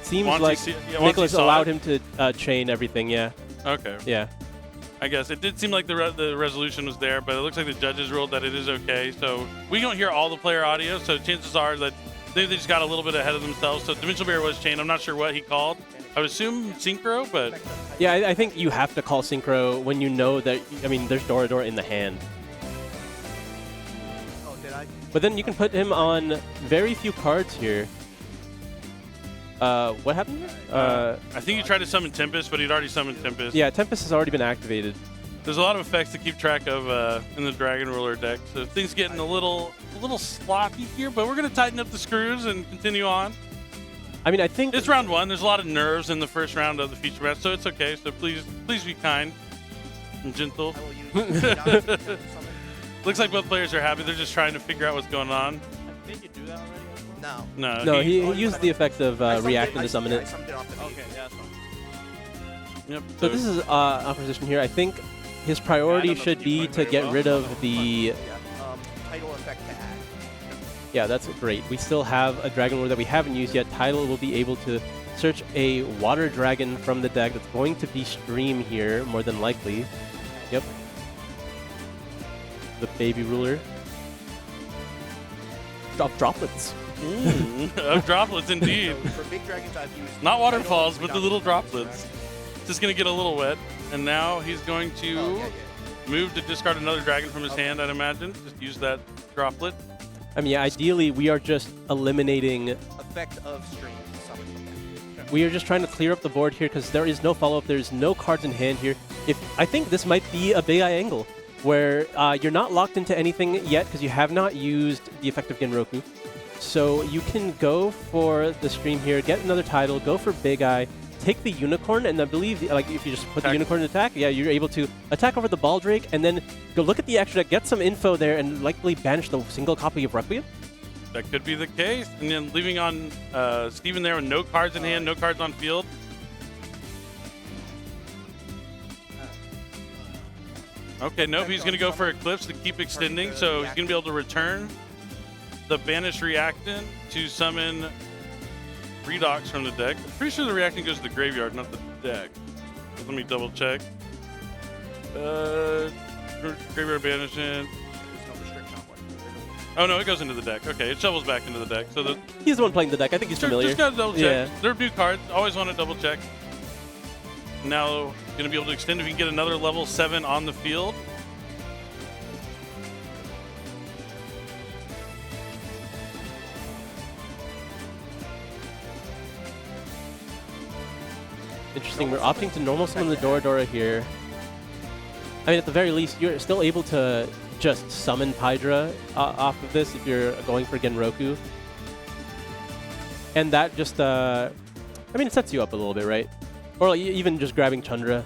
S2: Seems
S1: Once
S2: like
S1: he once he
S2: Nicholas
S1: saw
S2: allowed
S1: it.
S2: him to chain everything. Yeah,
S1: Okay.
S2: yeah.
S1: I guess it did seem like the resolution was there, but it looks like the judges ruled that it is okay. So we don't hear all the player audio, so chances are that they just got a little bit ahead of themselves. So Dimensional Barrier was chained. I'm not sure what he called. I would assume Synchro, but
S2: Yeah, I think you have to call Synchro when you know that. I mean, there's Doradora in the hand.
S4: Oh, did I?
S2: But then you can put him on very few cards here. What happened here?
S1: I think he tried to summon Tempest, but he'd already summoned Tempest.
S2: Yeah, Tempest has already been activated.
S1: There's a lot of effects to keep track of in the Dragon Ruler deck, so things getting a little sloppy here. But we're gonna tighten up the screws and continue on.
S2: I mean, I think
S1: It's round one. There's a lot of nerves in the first round of the feature match, so it's okay. So please be kind and gentle.
S4: I will use summon.
S1: Looks like both players are happy. They're just trying to figure out what's going on.
S3: I think you do that already as well.
S4: No.
S2: no,
S1: he
S2: he used the effect of
S4: I summoned
S2: reacting
S4: I-
S2: to summon
S4: yeah,
S2: it.
S4: I summoned it off the field.
S3: Okay, yeah, that's fine.
S1: Yep.
S2: So this is opposition here. I think his priority
S3: know if
S2: should
S3: you
S2: be
S3: play
S2: to
S3: very
S2: get
S3: well.
S2: rid of the.
S4: Yeah. Title effect to add.
S2: Yeah, that's great. We still have a Dragon Lord that we haven't used yet. Tidal will be able to search a Water Dragon from the deck that's going to be Stream here, more than likely. Yep. The Baby Ruler. Drop droplets.
S1: Of droplets indeed.
S4: So for big dragons, I've used
S1: Not
S4: Title,
S1: waterfalls, but the
S4: Redox,
S1: little
S4: Redox,
S1: droplets. Just gonna get a little wet, and now he's going to
S4: Oh, yeah.
S1: move to discard another dragon from his hand. I'd imagine. Just use that droplet.
S2: I mean, yeah, ideally, we are just eliminating.
S4: Effect of stream summon from that.
S2: We are just trying to clear up the board here because there is no follow-up. There's no cards in hand here. I think this might be a Big Eye angle where you're not locked into anything yet because you have not used the effect of Genroku. So you can go for the Stream here, get another title, go for Big Eye, take the Unicorn, and I believe, like, if you just put the
S1: Attack.
S2: Unicorn in attack, yeah, you're able to attack over the Baldrake, and then go look at the extra deck, get some info there, and likely banish the single copy of Requiem.
S1: That could be the case. And then leaving on Steven there with no cards in hand, no cards on field. Okay, nope, he's going to go for Eclipse to keep extending, so he's going to be able to return the Banished Reactant to summon Redox from the deck. I'm pretty sure the Reactant goes to the graveyard, not the deck. But let me double check. Graveyard Banishment.
S4: There's no restriction on what.
S1: Oh no, it goes into the deck. Okay, it shovels back into the deck. So the
S2: He's the one playing the deck. I think he's familiar.
S1: just gotta double check.
S2: Yeah.
S1: They're new cards. Always want to double check. Now gonna be able to extend if we can get another level 7 on the field.
S2: Interesting. We're opting to normal summon the Doradora here. I mean, at the very least, you're still able to just summon Hydra off of this if you're going for Genroku. And that just, I mean, it sets you up a little bit, right? Or like, even just grabbing Chandra.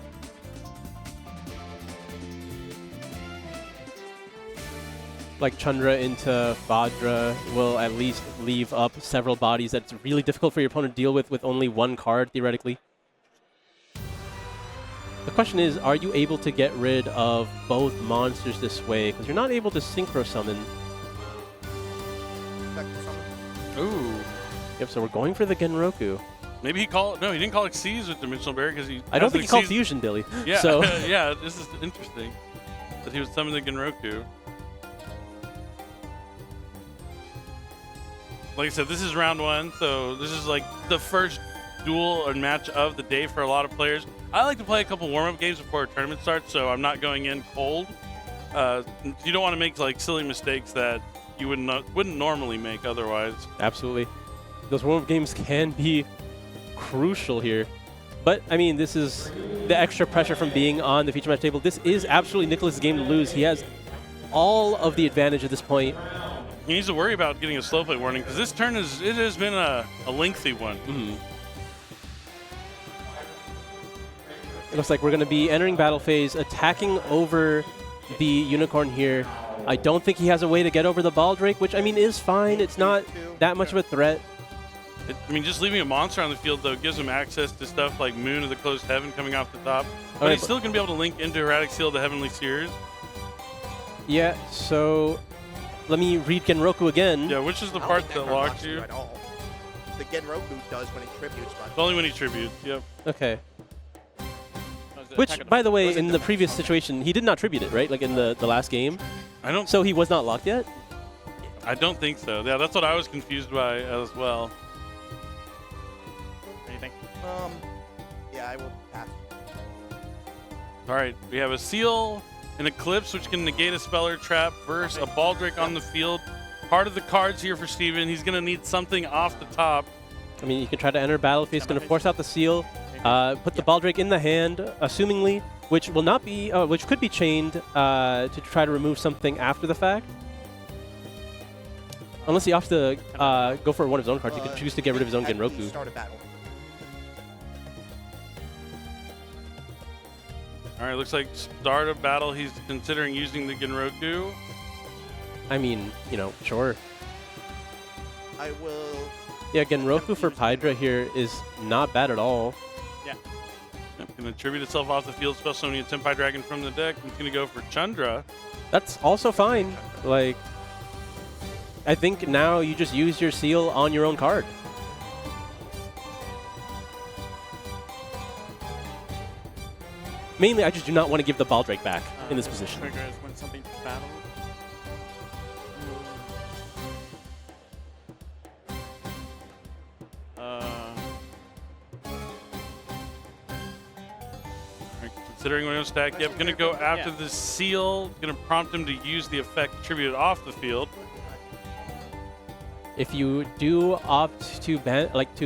S2: Like Chandra into Vajra will at least leave up several bodies that's really difficult for your opponent to deal with only one card, theoretically. The question is, are you able to get rid of both monsters this way? Because you're not able to synchro summon.
S4: Effect to summon.
S1: Ooh.
S2: Yep, so we're going for the Genroku.
S1: Maybe he called. No, he didn't call Xyz with Dimensional Barrier because he.
S2: I don't
S1: has
S2: think he called
S1: Xyz.
S2: Fusion, Dilly.
S1: Yeah,
S2: So
S1: yeah, this is interesting that he was summoning Genroku. Like I said, this is round 1, so this is like the first duel or match of the day for a lot of players. I like to play a couple warm-up games before a tournament starts, so I'm not going in cold. You don't want to make like silly mistakes that you wouldn't normally make otherwise.
S2: absolutely, those warm-up games can be crucial here. But I mean, this is the extra pressure from being on the feature match table. This is absolutely Nicholas' game to lose. He has all of the advantage at this point.
S1: He needs to worry about getting a slow play warning because this turn has been a lengthy one.
S2: It looks like we're going to be entering battle phase, attacking over the Unicorn here. I don't think he has a way to get over the Baldrake, which I mean is fine. It's not that much of a threat.
S1: I mean, just leaving a monster on the field, though, gives him access to stuff like Moon of the Closed Heaven coming off the top. But he's still going to be able to link into Erratic Seal the Heavenly Seers.
S2: Yeah, so let me read Genroku again.
S1: Yeah, which is the part that locks you?
S4: At all. The Genroku does when he tributes, but
S1: Only when he tributes, yep.
S2: Okay. Which, by the way, in the previous situation, he did not tribute it, right? Like in the last game? So he was not locked yet?
S1: I don't think so. Yeah, that's what I was confused by as well.
S3: Anything?
S4: yeah, I will pass.
S1: All right, we have a Seal, an Eclipse, which can negate a Speller Trap, versus a Baldrake on the field. Part of the cards here for Steven. He's going to need something off the top.
S2: I mean, you can try to enter battle phase, going to force out the Seal, put the Baldrake in the hand, assumingly, which will not be, which could be chained to try to remove something after the fact. Unless he opts to go for one of his own cards, he could choose to get rid of his own Genroku.
S4: Start a battle.
S1: All right, looks like start a battle. He's considering using the Genroku.
S2: I mean, you know, sure.
S4: I will.
S2: Yeah, Genroku for Pydra here is not bad at all.
S3: Yeah.
S1: Yep, going to tribute itself off the field, special summoning a Senpai Dragon from the deck. He's going to go for Chandra.
S2: That's also fine. Like, I think now you just use your Seal on your own card. Mainly, I just do not want to give the Baldrake back in this position.
S3: Trigger is when something's battled.
S1: Considering what he'll stack, yep, going to go after the Seal. Going to prompt him to use the effect tributed off the field.
S2: If you do opt to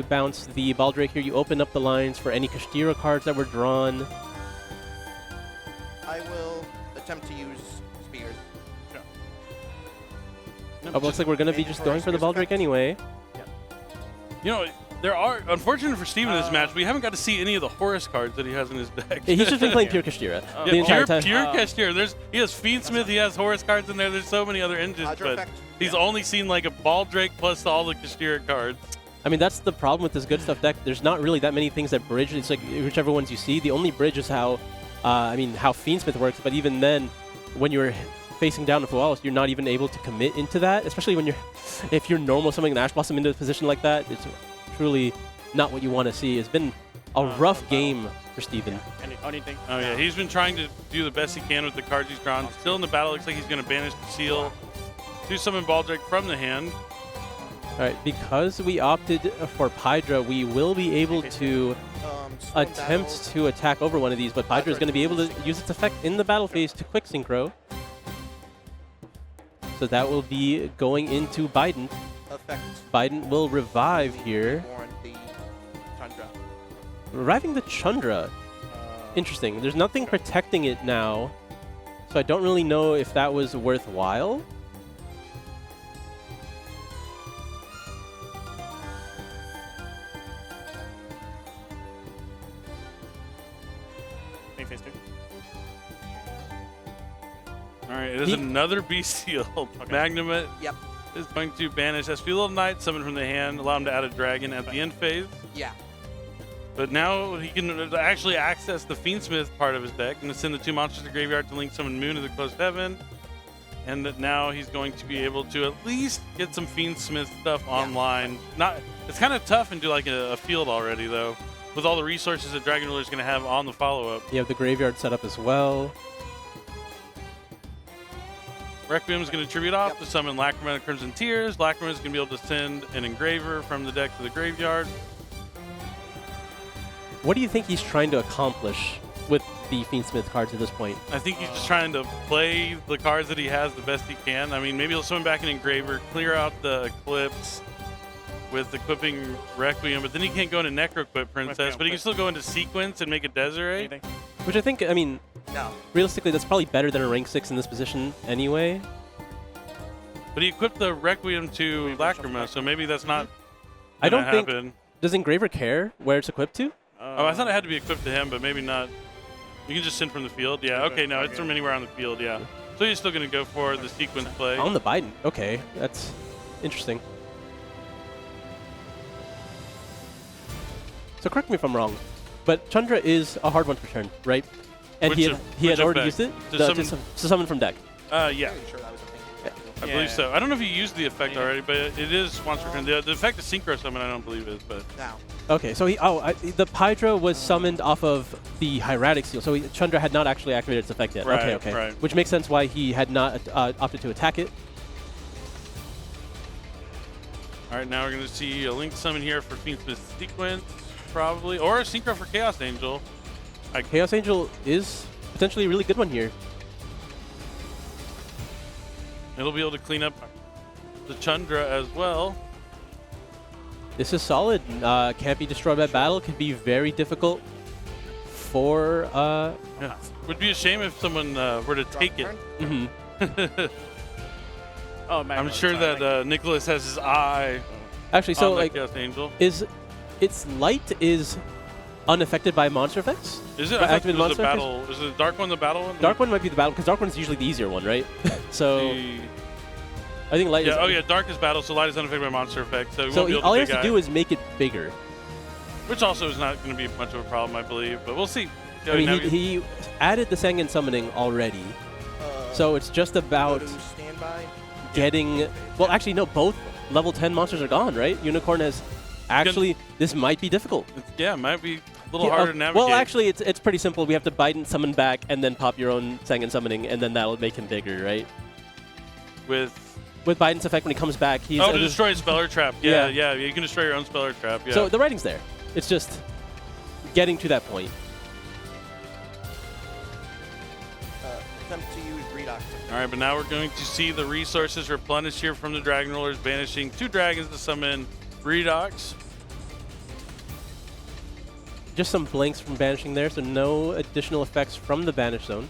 S2: bounce the Baldrake here, you open up the lines for any Kashtira cards that were drawn.
S4: I will attempt to use spears.
S2: Oh, looks like we're going to be just going for the Baldrake anyway.
S1: You know, there are, unfortunate for Steven in this match, we haven't got to see any of the Horus cards that he has in his deck.
S2: Yeah, he's just been playing pure Kashtira the
S1: Yeah,
S2: entire time.
S1: pure Kashtira. He has Fiendsmith, he has Horus cards in there. There's so many other engines,
S4: Hydra
S1: but
S4: effect.
S1: he's only seen like a Baldrake plus all the Kashtira cards.
S2: I mean, that's the problem with this good stuff deck. There's not really that many things that bridge. It's like whichever ones you see. The only bridge is how, how Fiendsmith works. But even then, when you're facing down with Wallace, you're not even able to commit into that. Especially when if you're normal summoning an Ash Blossom into a position like that, it's truly not what you want to see. It's been a rough game for Steven.
S3: Anything?
S1: Oh yeah, he's been trying to do the best he can with the cards he's drawn. Still in the battle, looks like he's going to banish the Seal. Do summon Baldrake from the hand.
S2: All right, because we opted for Pydra, we will be able to attempt to attack over one of these, but Pydra is going to be able to use its effect in the battle phase to quick synchro. So that will be going into Biden.
S4: Effect.
S2: Biden will revive here.
S4: On the Chandra.
S2: Reviving the Chandra. Interesting. There's nothing protecting it now, so I don't really know if that was worthwhile.
S3: Phase 2.
S1: All right, it is another Beast Seal. Magnum
S4: Yep.
S1: is going to banish Espheal Knight, summon from the hand, allow him to add a dragon at the end phase.
S4: Yeah.
S1: But now he can actually access the Fiendsmith part of his deck and send the two monsters to the graveyard to link summon Moon of the Closed Heaven. And that now he's going to be able to at least get some Fiendsmith stuff online. It's kind of tough into like a field already, though, with all the resources that Dragon Ruler is going to have on the follow-up.
S2: You have the graveyard set up as well.
S1: Requiem is going to tribute off to summon Lacrima and Crimson Tears. Lacrima is going to be able to send an Engraver from the deck to the graveyard.
S2: What do you think he's trying to accomplish with the Fiendsmith cards at this point?
S1: I think he's just trying to play the cards that he has the best he can. I mean, maybe he'll summon back an Engraver, clear out the Eclipse with equipping Requiem, but then he can't go into Necroquip Princess, but he can still go into Sequence and make a Desiree.
S3: Anything?
S2: Which I think, I mean,
S4: No.
S2: realistically, that's probably better than a rank 6 in this position anyway.
S1: But he equipped the Requiem to Lacrima, so maybe that's not
S2: I
S1: gonna
S2: don't think...
S1: happen.
S2: Does Engraver care where it's equipped to?
S1: Oh, I thought it had to be equipped to him, but maybe not. You can just send from the field. Yeah, okay, no, it's from anywhere on the field, yeah. So he's still going to go for the Sequence play.
S2: On the Biden. Okay, that's interesting. So correct me if I'm wrong, but Chandra is a hard one to return, right? And he had already used it to summon from deck.
S1: Yeah,
S4: Pretty sure that was a thing.
S1: I believe so. I don't know if you used the effect already, but it is once returned. The effect of Synchro Summon I don't believe is, but...
S4: Now.
S2: Okay, so the Hydra was summoned off of the Hieratic Seal, so Chandra had not actually activated its effect yet.
S1: Right,
S2: okay.
S1: right.
S2: Which makes sense why he had not opted to attack it.
S1: All right, now we're going to see a Link Summon here for Fiendsmith Sequence, probably, or a Synchro for Chaos Angel.
S2: Chaos Angel is potentially a really good one here.
S1: It'll be able to clean up the Chandra as well.
S2: This is solid. Can't be destroyed by battle. Could be very difficult for...
S1: Yeah. Would be a shame if someone were to take it.
S3: Oh, man.
S1: I'm sure that Nicholas has his eye
S2: Actually, so
S1: on the
S2: like,
S1: Chaos Angel.
S2: its light is unaffected by monster effects?
S1: Is it?
S2: By
S1: I thought it
S2: activated
S1: was the
S2: monster
S1: battle. Is the Dark One the battle one?
S2: Dark one might be the battle, because Dark one's usually the easier one, right? So I think light is...
S1: Oh yeah, Dark is battle, so light is unaffected by monster effects. So,
S2: all he has to do is make it bigger.
S1: Which also is not going to be much of a problem, I believe, but we'll see.
S2: I mean, he added the Sangan summoning already, so it's just about
S4: Go to standby.
S2: getting... Well, actually, no, both level 10 monsters are gone, right? Unicorn has... Actually, this might be difficult.
S1: Yeah, it might be a little harder to navigate.
S2: Well, actually, it's pretty simple. We have to Biden summon back and then pop your own Sangan summoning, and then that'll make him bigger, right?
S1: With
S2: Biden's effect, when he comes back, he's...
S1: to destroy a Speller Trap. Yeah, you can destroy your own Speller Trap. Yeah.
S2: So the writing's there. It's just getting to that point.
S4: Attempt to use Redox.
S1: All right, but now we're going to see the resources replenish here from the Dragon Rollers, banishing 2 dragons to summon Redox.
S2: Just some blanks from banishing there, so no additional effects from the banish zone.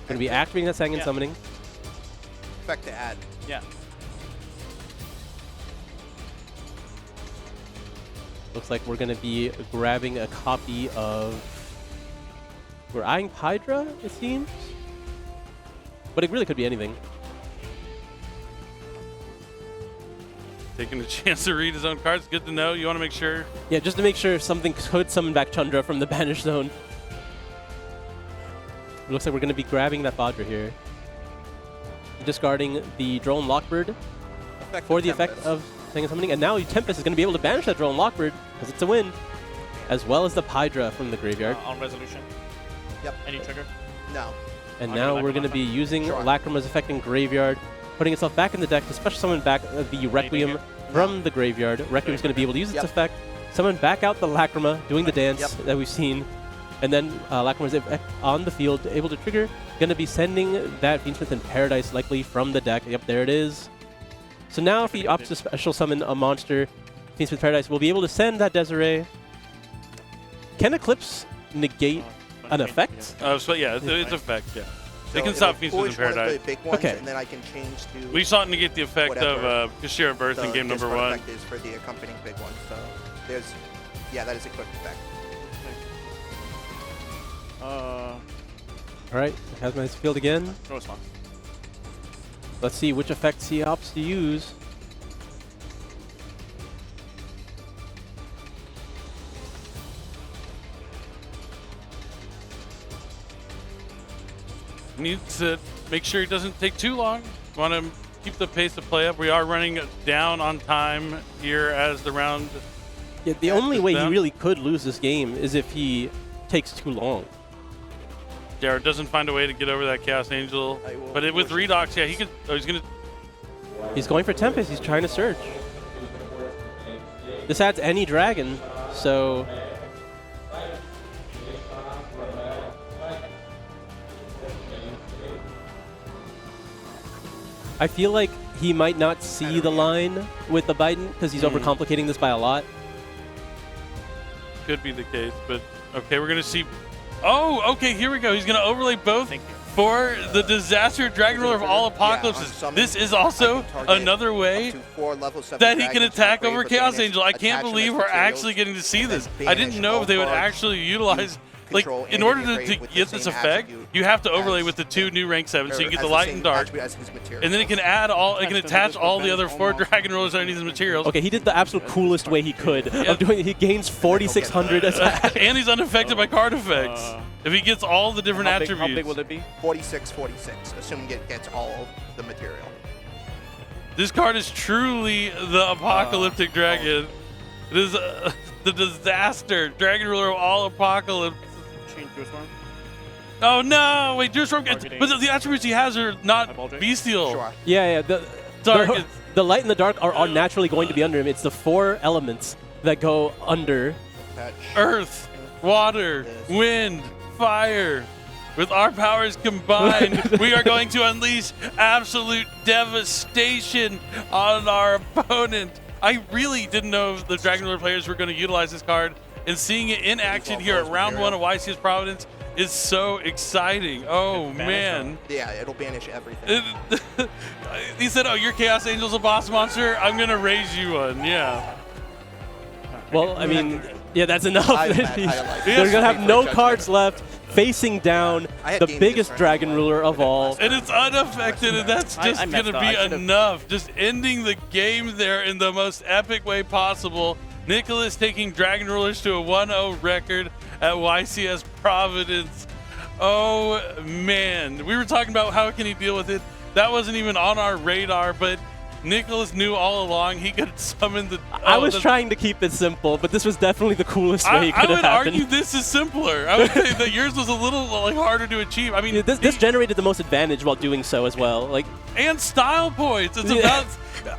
S2: Going to be activating that Sangan summoning.
S4: Effect to add.
S3: Yeah.
S2: Looks like we're going to be grabbing a copy of... We're eyeing Hydra, it seems? But it really could be anything.
S1: Taking a chance to read his own cards. Good to know. You want to make sure.
S2: Yeah, just to make sure something could summon back Chandra from the banish zone. It looks like we're going to be grabbing that Vajra here. Discarding the Drone Lockbird for the effect of Sangan summoning. And now Tempest is going to be able to banish that Drone Lockbird because it's a win. As well as the Hydra from the graveyard.
S3: On resolution.
S4: Yep.
S3: Any trigger?
S4: No.
S2: And
S3: I'll
S2: now
S3: go
S2: we're going to be using
S4: Sure.
S2: Lacrima's effect in graveyard, putting itself back in the deck to special summon back the Requiem
S3: here?
S2: from the graveyard. Requiem's going to be able to use its effect, summon back out the Lacrima, doing the dance that we've seen, and then Lacrima's effect on the field, able to trigger. Going to be sending that Fiendsmith in Paradise likely from the deck. Yep, there it is. So now if he opts to special summon a monster, Fiendsmith Paradise will be able to send that Desiree. Can Eclipse negate an effect?
S1: So yeah, it's effect. Yeah, they
S4: So
S1: can stop
S4: it'll
S1: Fiendsmith in
S4: push one of
S1: Paradise.
S4: the big ones,
S2: Okay.
S4: and then I can change to
S1: We saw it negate the effect
S4: whatever
S1: of Kashira Birth in game number
S4: discard
S1: 1.
S4: effect is for the accompanying big one. So there's, that is a quick effect.
S2: All right, has my field again.
S3: No response.
S2: Let's see which effects he opts to use.
S1: Needs to make sure he doesn't take too long. Want to keep the pace of play up. We are running down on time here as the round.
S2: Yeah, the only way he
S1: down.
S2: really could lose this game is if he takes too long.
S1: Jared doesn't find a way to get over that Chaos Angel. But with Redox, yeah, he could. Oh, he's going to.
S2: He's going for Tempest. He's trying to search. This adds any dragon, so... I feel like he might not see the line with the Biden because he's overcomplicating this by a lot.
S1: Could be the case, but okay, we're going to see. Oh, okay, here we go. He's going to overlay both for the Disaster Dragon Ruler of all Apocalypses. This is also another way that he can attack over Chaos Angel. I can't believe we're actually getting to see this. I didn't know if they would actually utilize. Like, in order to get this effect, you have to overlay with the 2 new rank 7, so you get the light and dark. And then it can add all, it can attach all the other 4 Dragon Rulers underneath his materials.
S2: Okay, he did the absolute coolest way he could of doing it. He gains 4,600 attack.
S1: And he's unaffected by card effects. If he gets all the different attributes.
S3: How big will it be?
S4: 46, assuming it gets all the material.
S1: This card is truly the Apocalyptic Dragon. It is the Disaster Dragon Ruler of all Apocalypse. Oh no! Wait, Deerstorm. But the attributes he has are not bestial.
S4: Sure.
S2: Yeah.
S1: Dark.
S2: The light and the dark are naturally going to be under him. It's the 4 elements that go under.
S1: Earth, water, wind, fire. With our powers combined, we are going to unleash absolute devastation on our opponent. I really didn't know if the Dragon Ruler players were going to utilize this card, and seeing it in action here at round 1 of YCS Providence is so exciting. Oh, man.
S4: Yeah, it'll banish everything.
S1: He said, oh, your Chaos Angel's a boss monster? I'm going to raise you one. Yeah.
S2: Well, I mean, yeah, that's enough.
S4: They're
S2: They're going to have no cards left, facing down the biggest Dragon Ruler of all.
S1: And it's unaffected, and that's just going to be enough. Just ending the game there in the most epic way possible. Nicholas taking Dragon Rulers to a 1-0 record at YCS Providence. Oh, man. We were talking about how can he deal with it. That wasn't even on our radar, but Nicholas knew all along he could summon the...
S2: I was trying to keep it simple, but this was definitely the coolest way it could have happened.
S1: I would argue this is simpler. I would say that yours was a little harder to achieve. I mean,
S2: yeah, this generated the most advantage while doing so as well.
S1: And style points. It's about...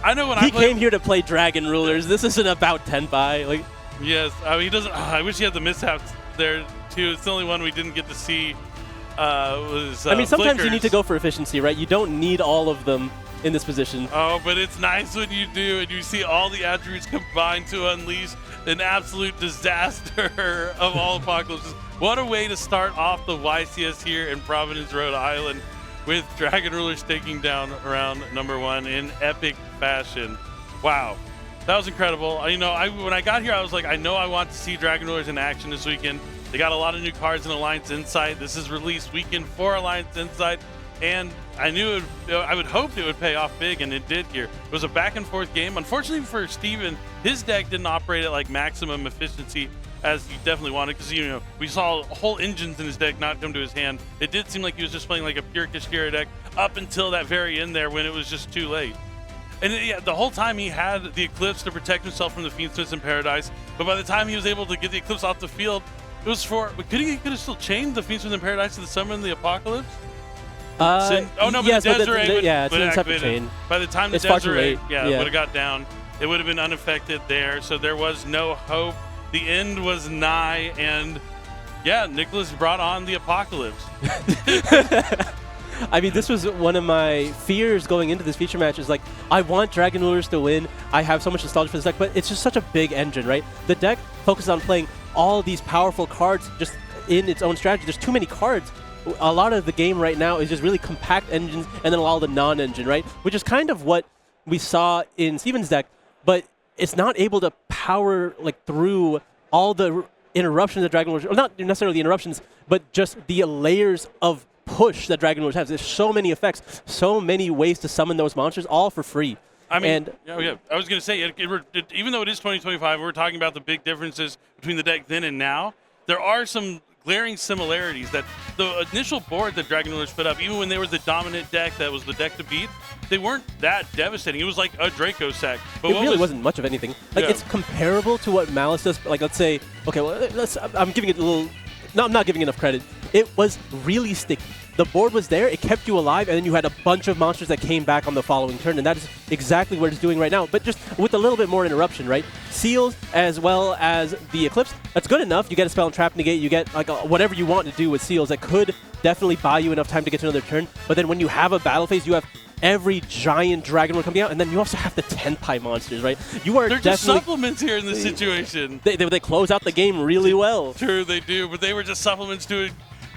S1: I know when
S2: he came here to play Dragon Rulers. This isn't about Tenpai.
S1: Yes, I mean, he doesn't... I wish he had the mishaps there, too. It's the only one we didn't get to see was
S2: I mean, sometimes
S1: Flickers.
S2: you need to go for efficiency, right? You don't need all of them in this position.
S1: Oh, but it's nice when you do, and you see all the attributes combined to unleash an absolute disaster of all apocalypses. What a way to start off the YCS here in Providence, Rhode Island, with Dragon Rulers taking down round number 1 in epic fashion. Wow, that was incredible. You know, when I got here, I was like, I know I want to see Dragon Rulers in action this weekend. They got a lot of new cards in Alliance Insight. This is release weekend for Alliance Insight, and I knew I would hope it would pay off big, and it did here. It was a back and forth game. Unfortunately for Steven, his deck didn't operate at like maximum efficiency as he definitely wanted, because we saw whole engines in his deck not come to his hand. It did seem like he was just playing like a pure Kashkira deck up until that very end there when it was just too late. And yeah, the whole time he had the Eclipse to protect himself from the Fiendsmiths in Paradise, but by the time he was able to get the Eclipse off the field, it was for... He could have still chained the Fiendsmiths in Paradise to the summon the Apocalypse?
S2: Yes,
S1: the Desiree would
S2: it's
S1: would
S2: a separate
S1: activate
S2: chain.
S1: it. By the time the
S2: It's far too
S1: Desiree
S2: late.
S1: would have got down, it would have been unaffected there, so there was no hope. The end was nigh, and yeah, Nicholas brought on the Apocalypse.
S2: I mean, this was one of my fears going into this feature match is like, I want Dragon Rulers to win. I have so much nostalgia for this deck, but it's just such a big engine, right? The deck focuses on playing all these powerful cards just in its own strategy. There's too many cards. A lot of the game right now is just really compact engines and then a lot of the non-engine, right? Which is kind of what we saw in Steven's deck, but it's not able to power through all the interruptions that Dragon Rulers, or not necessarily the interruptions, but just the layers of push that Dragon Rulers has. There's so many effects, so many ways to summon those monsters, all for free.
S1: I mean, yeah, I was going to say, even though it is 2025, we're talking about the big differences between the deck then and now. There are some glaring similarities that the initial board that Dragon Rulers put up, even when they were the dominant deck that was the deck to beat, they weren't that devastating. It was like a Draco sack. But
S2: It really wasn't much of anything. Like,
S1: Yeah.
S2: it's comparable to what Malice does. Like, let's say, okay, well, I'm giving it a little. No, I'm not giving enough credit. It was really sticky. The board was there, it kept you alive, and then you had a bunch of monsters that came back on the following turn, and that is exactly what it's doing right now, but just with a little bit more interruption, right? Seals as well as the Eclipse, that's good enough. You get a spell and trap negate, you get like whatever you want to do with Seals that could definitely buy you enough time to get to another turn, but then when you have a battle phase, you have every giant dragon one coming out, and then you also have the 10-pie monsters, right? You are
S1: They're just
S2: definitely...
S1: supplements here in this situation.
S2: They close out the game really well.
S1: True, they do, but they were just supplements to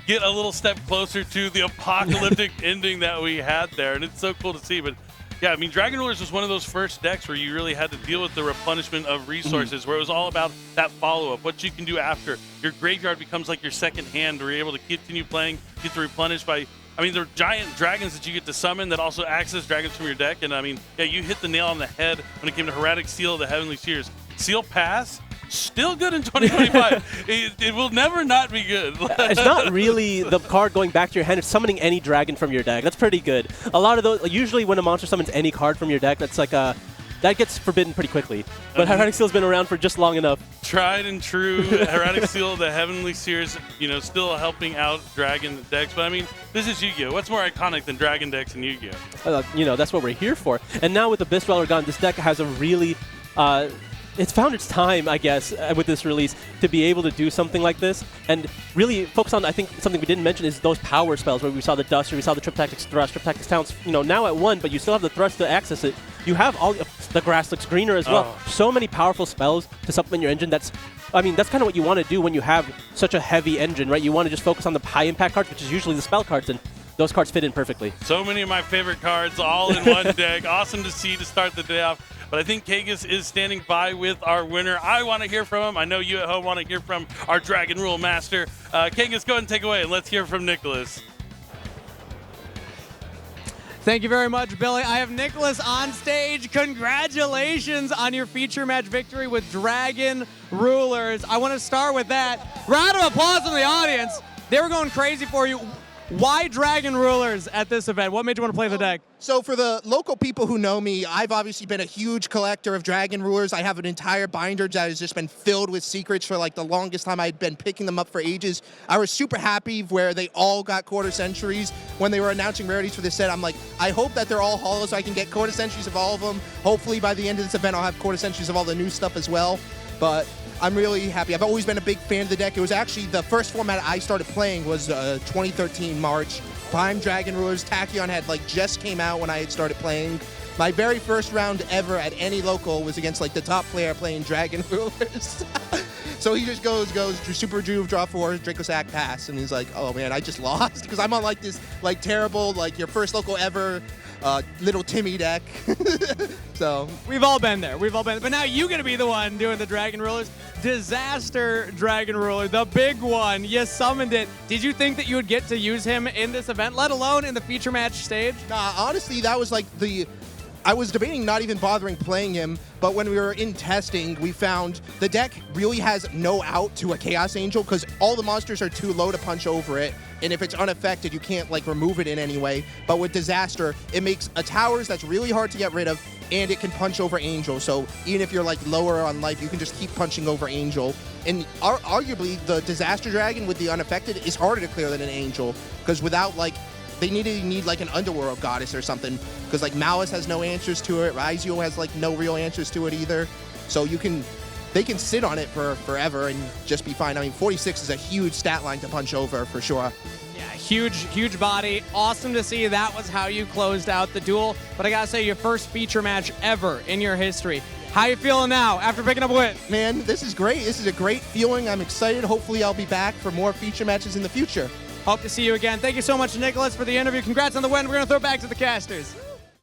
S1: get a little step closer to the apocalyptic ending that we had there, and it's so cool to see. But yeah, I mean, Dragon Rulers was one of those first decks where you really had to deal with the replenishment of resources, where it was all about that follow-up, what you can do after. Your graveyard becomes like your second hand, where you're able to continue playing, get to replenish by... I mean, they're giant dragons that you get to summon that also access dragons from your deck, and I mean, yeah, you hit the nail on the head when it came to Hermetic Seal of the Heavenly Spheres. Seal Pass, still good in 2025. it will never not be good.
S2: It's not really the card going back to your hand. It's summoning any dragon from your deck. That's pretty good. A lot of those, usually when a monster summons any card from your deck, that's like that gets forbidden pretty quickly. But Hermetic Seal's been around for just long enough.
S1: Tried and true, Hermetic Seal, the Heavenly Spheres, you know, still helping out dragon decks. But I mean, this is Yu-Gi-Oh! What's more iconic than dragon decks and Yu-Gi-Oh?
S2: You know, that's what we're here for. And now with Abyss Dweller gone, this deck has a really... it's found its time, I guess, with this release to be able to do something like this and really focus on, I think, something we didn't mention is those power spells where we saw the Dust or we saw the Trip Tactics Thrust. Trip Tactics Talents, you know, now at 1, but you still have the Thrust to access it. You have all the grass looks greener as well. So many powerful spells to supplement your engine. That's kind of what you want to do when you have such a heavy engine, right? You want to just focus on the high impact cards, which is usually the spell cards, and those cards fit in perfectly.
S1: So many of my favorite cards all in one deck. Awesome to see to start the day off. But I think Kagus is standing by with our winner. I want to hear from him. I know you at home want to hear from our Dragon Rule Master. Kagus, go ahead and take away, and let's hear from Nicholas.
S3: Thank you very much, Billy. I have Nicholas on stage. Congratulations on your feature match victory with Dragon Rulers. I want to start with that. Round of applause from the audience. They were going crazy for you. Why Dragon Rulers at this event? What made you want to play the deck?
S4: So for the local people who know me, I've obviously been a huge collector of Dragon Rulers. I have an entire binder that has just been filled with secrets for like the longest time. I'd been picking them up for ages. I was super happy where they all got quarter centuries. When they were announcing rarities for this set, I'm like, I hope that they're all hollow so I can get quarter centuries of all of them. Hopefully by the end of this event, I'll have quarter centuries of all the new stuff as well. But I'm really happy. I've always been a big fan of the deck. It was actually the first format I started playing was 2013 March. Prime Dragon Rulers. Tachyon had like just came out when I had started playing. My very first round ever at any local was against like the top player playing Dragon Rulers. So he just goes, Super Juve, draw 4, Draco Sack, pass. And he's like, oh man, I just lost. Because I'm on like this like terrible, like your first local ever little Timmy deck. So
S3: We've all been there. We've all been there. But now you're going to be the one doing the Dragon Rulers. Disaster Dragon Ruler, the big one. You summoned it. Did you think that you would get to use him in this event, let alone in the feature match stage?
S4: Nah, honestly, that was like I was debating not even bothering playing him, but when we were in testing, we found the deck really has no out to a Chaos Angel because all the monsters are too low to punch over it, and if it's unaffected, you can't like remove it in any way. But with Disaster, it makes a towers that's really hard to get rid of, and it can punch over Angel. So even if you're like lower on life, you can just keep punching over Angel. And arguably, the Disaster Dragon with the unaffected is harder to clear than an Angel because without like they need like an underworld goddess or something because like Malice has no answers to it. Raizio has like no real answers to it either. So they can sit on it for forever and just be fine. I mean, 46 is a huge stat line to punch over for sure.
S3: Yeah, huge body. Awesome to see that was how you closed out the duel. But I gotta say, your first feature match ever in your history. How you feeling now after picking up a win?
S4: Man, this is great. This is a great feeling. I'm excited. Hopefully I'll be back for more feature matches in the future.
S3: Hope to see you again. Thank you so much, Nicholas, for the interview. Congrats on the win. We're going to throw it back to the casters.